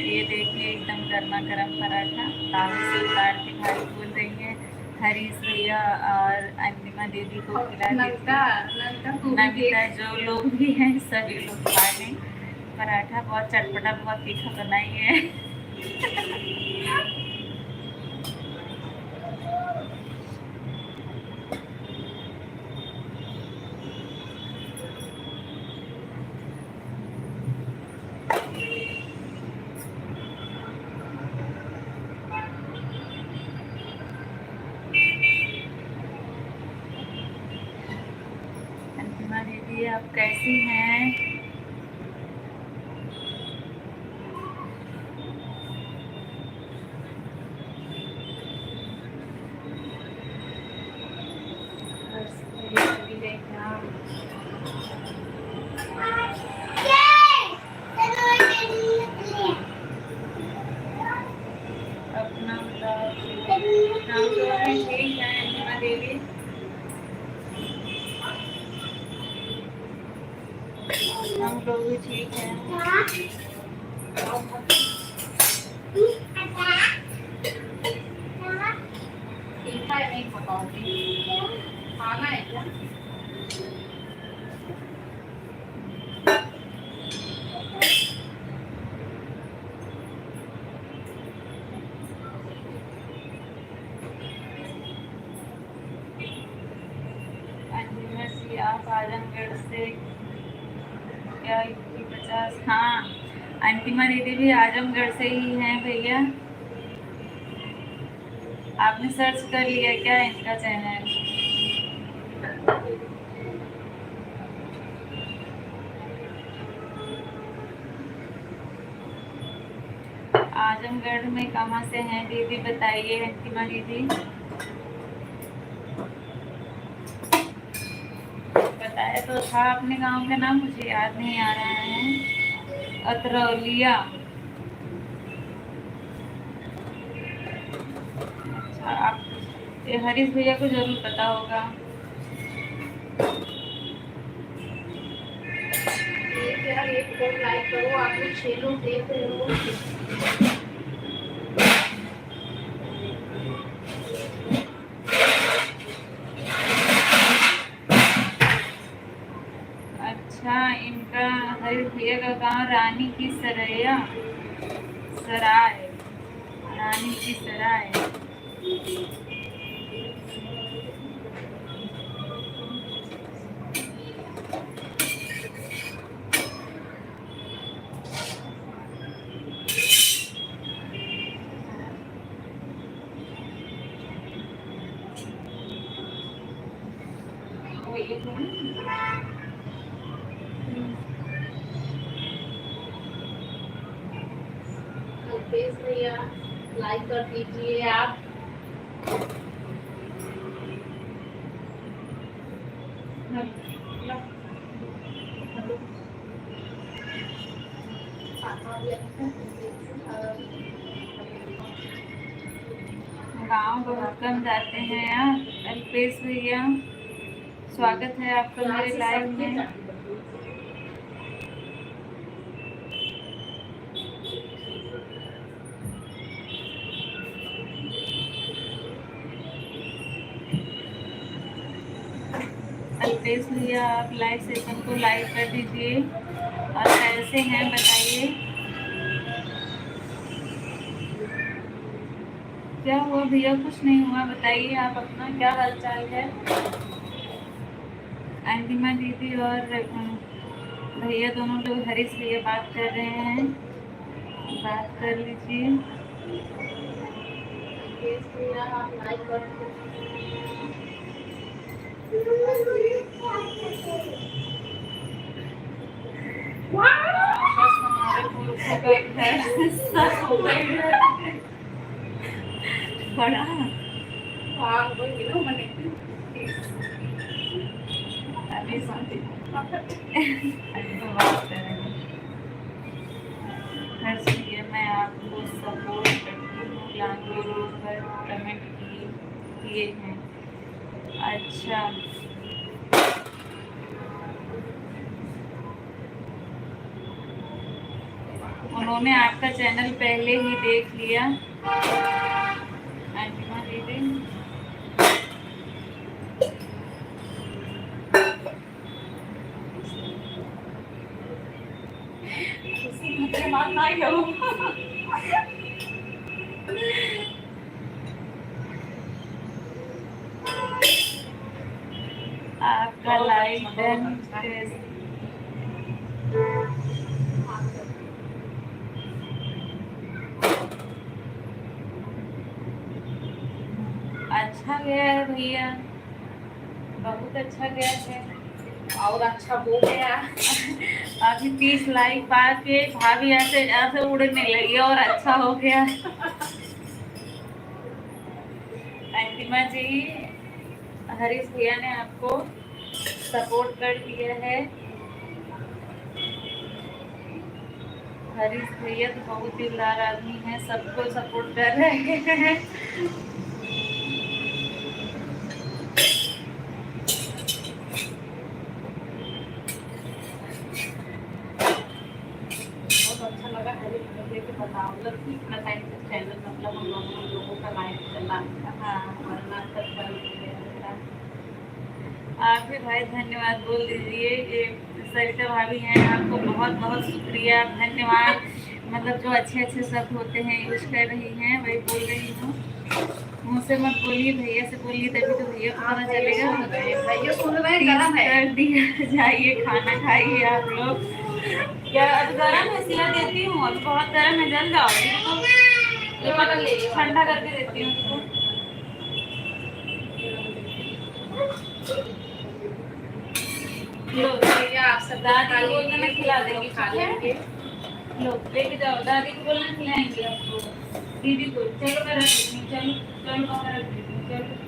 ये देखिए एकदम गर्मा गर्म पराठा तावे से उतार के भाई बोल रही है हरीश भैया और अंतिमा दीदी को खिला दीजिए। नविता जो लोग भी हैं सभी लोग खा लें। पराठा बहुत चटपटा बहुत तीखा बनाई है। अंतिमा दीदी आप कैसी हैं? अपना बताओ। हम तो अभी ठीक है अंतिमा दीदी। हम लोग भी ठीक हैं। तीखा नहीं पकाओगे, खाना है क्या? अंजुमा जी आप आजमगढ़ से क्या 50? हाँ, अंतिमा दीदी भी आजमगढ़ से ही हैं भैया। आपने सर्च कर लिया क्या इनका चैनल? आजमगढ़ में कहाँ से हैं दीदी बताइए अंतिमा दीदी। बताया तो था अपने गांव का नाम, मुझे याद नहीं आ रहा है। अतरौलिया। अच्छा, आप ये हरीश भैया को जरूर पता होगा। एक लाइक करो, आप लोग 6 लोग देख रहे हो। अच्छा, इनका हरीश भैया का गांव रानी की सरैया सराय, रानी की सराय। प्लीज भैया लाइक कर दीजिए आप। गाँव बहुत कम जाते हैं आप अल्पेश भैया, स्वागत है आपका मेरे लाइव में। अल्पेश भैया आप लाइव सेशन को लाइक कर दीजिए और कैसे हैं बताइए। क्या हुआ भैया? कुछ नहीं हुआ, बताइए आप अपना क्या हाल चाल है। अंतिमा दीदी और भैया दोनों लोग हरीश भैया बात कर रहे हैं, बात कर लीजिए। भैया आप लाइक कर बस हमारे पुरुषों का घर सब हो गया बड़ा। हाँ वही ना मैंने अभी बात करेंगे। हर चीज़ मैं आपको सपोर्ट करती हूँ, लांगोरो पर कमेंट किए हैं। अच्छा उन्होंने आपका चैनल पहले ही देख लिया अंतिमा दीदी। आपका लाइक डन। अच्छा गया है भैया, बहुत अच्छा गया है और अच्छा हो गया। अभी 30 लाइक पा के भाभी ऐसे ऐसे उड़ने लगी और अच्छा हो गया। अंतिमा जी हरीश भैया ने आपको सपोर्ट कर दिया है। हरीश भैया तो बहुत दिलदार आदमी है, सबको सपोर्ट कर रहे हैं। बहुत अच्छा लगा हरीश भैया के बताओ कि इतना टाइम से चैनल मतलब हम लोगों का लाइव चला। हाँ वरना तक आप भी भाई धन्यवाद बोल दीजिए। ये सरिता भाभी हैं, आपको बहुत बहुत शुक्रिया धन्यवाद। मतलब जो अच्छे अच्छे शब्द होते हैं यूज कर रही हैं वही बोल रही हूँ। मुझसे मत बोलिए, भैया से बोलिए तभी तो भैया को पता चलेगा। भैया सुन रहे हैं गरम है कर दिया जाइए, खाना खाइए आप लोग। क्या अब गरम है? सिला देती हूँ, अभी बहुत गरम है, जल जाओगी। ये ठंडा करके देती हूँ। लो भैया आप सब दादी को बोलना मैं खिला देंगी, खा लेंगे। लो लेके जाओ, दादी को बोलना खिलाएंगे आपको, दीदी को। चलो मैं रख देती हूँ, चलो चलो बाहर रख देती हूँ, चलो।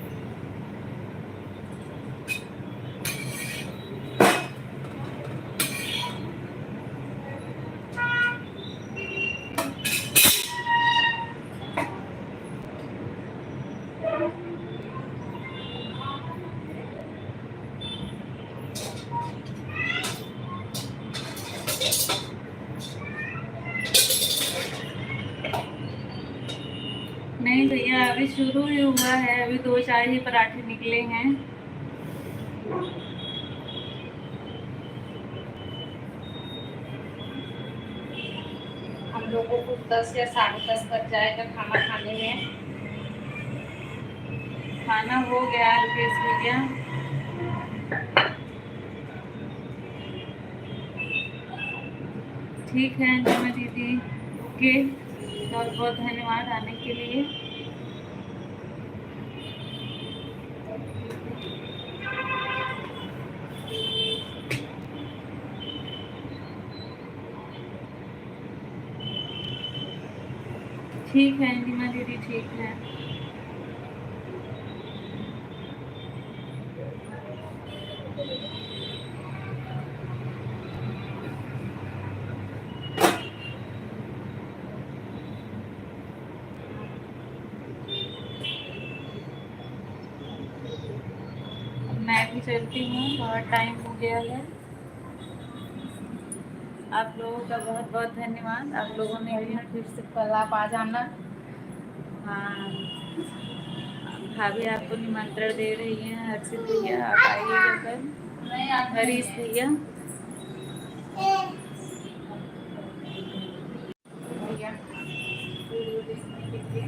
नहीं भैया अभी शुरू ही हुआ है, अभी 2-4 ही पराठे निकले हैं। हम लोगों को 10 या 10:30 बज जाएगा खाना खाने में। खाना हो गया अल्पेश भैया। ठीक है अंजमा दीदी, ओके, बहुत बहुत धन्यवाद आने के लिए। ठीक है नीमा दीदी, ठीक है। मैं भी चलती हूँ, बहुत टाइम हो गया है। आप लोगों का बहुत बहुत धन्यवाद, आप लोगों ने भी। फिर से कल आप आ जाना। हाँ, भाभी आपको निमंत्रण दे रही हैं, हर्षित भैया आप आइएगा कल, नहीं आप हरीश भैया। भैया वीडियो देखने के लिए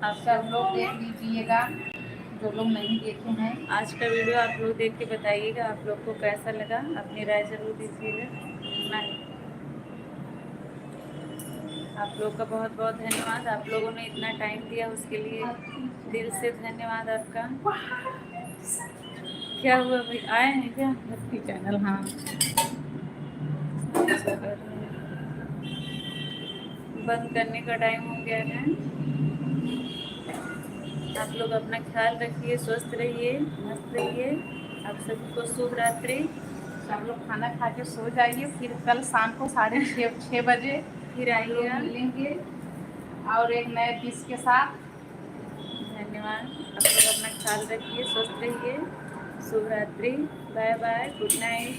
आप सब लोग देख लीजिएगा, जो लोग नहीं देखे हैं। आज का वीडियो आप लोग देख के बताइएगा आप लोग को कैसा लगा, अपनी राय जरूर दीजिएगा। आप लोग का बहुत बहुत धन्यवाद, आप लोगों ने इतना टाइम दिया उसके लिए दिल से धन्यवाद आपका। क्या हुआ भाई, आए हैं क्या? भक्ति चैनल, हाँ। बंद करने का टाइम हो गया है। आप लोग अपना ख्याल रखिए, स्वस्थ रहिए, मस्त रहिए। आप सभी को शुभ रात्रि। सब लोग खाना खा के सो जाइए, फिर कल शाम को 6:30 बजे फिर हम लोग आइएगा। मिलेंगे और एक नए पीस के साथ। धन्यवाद। आप लोग अपना ख्याल रखिए, स्वस्थ रहिए। शुभ रात्रि, बाय बाय, गुड नाइट।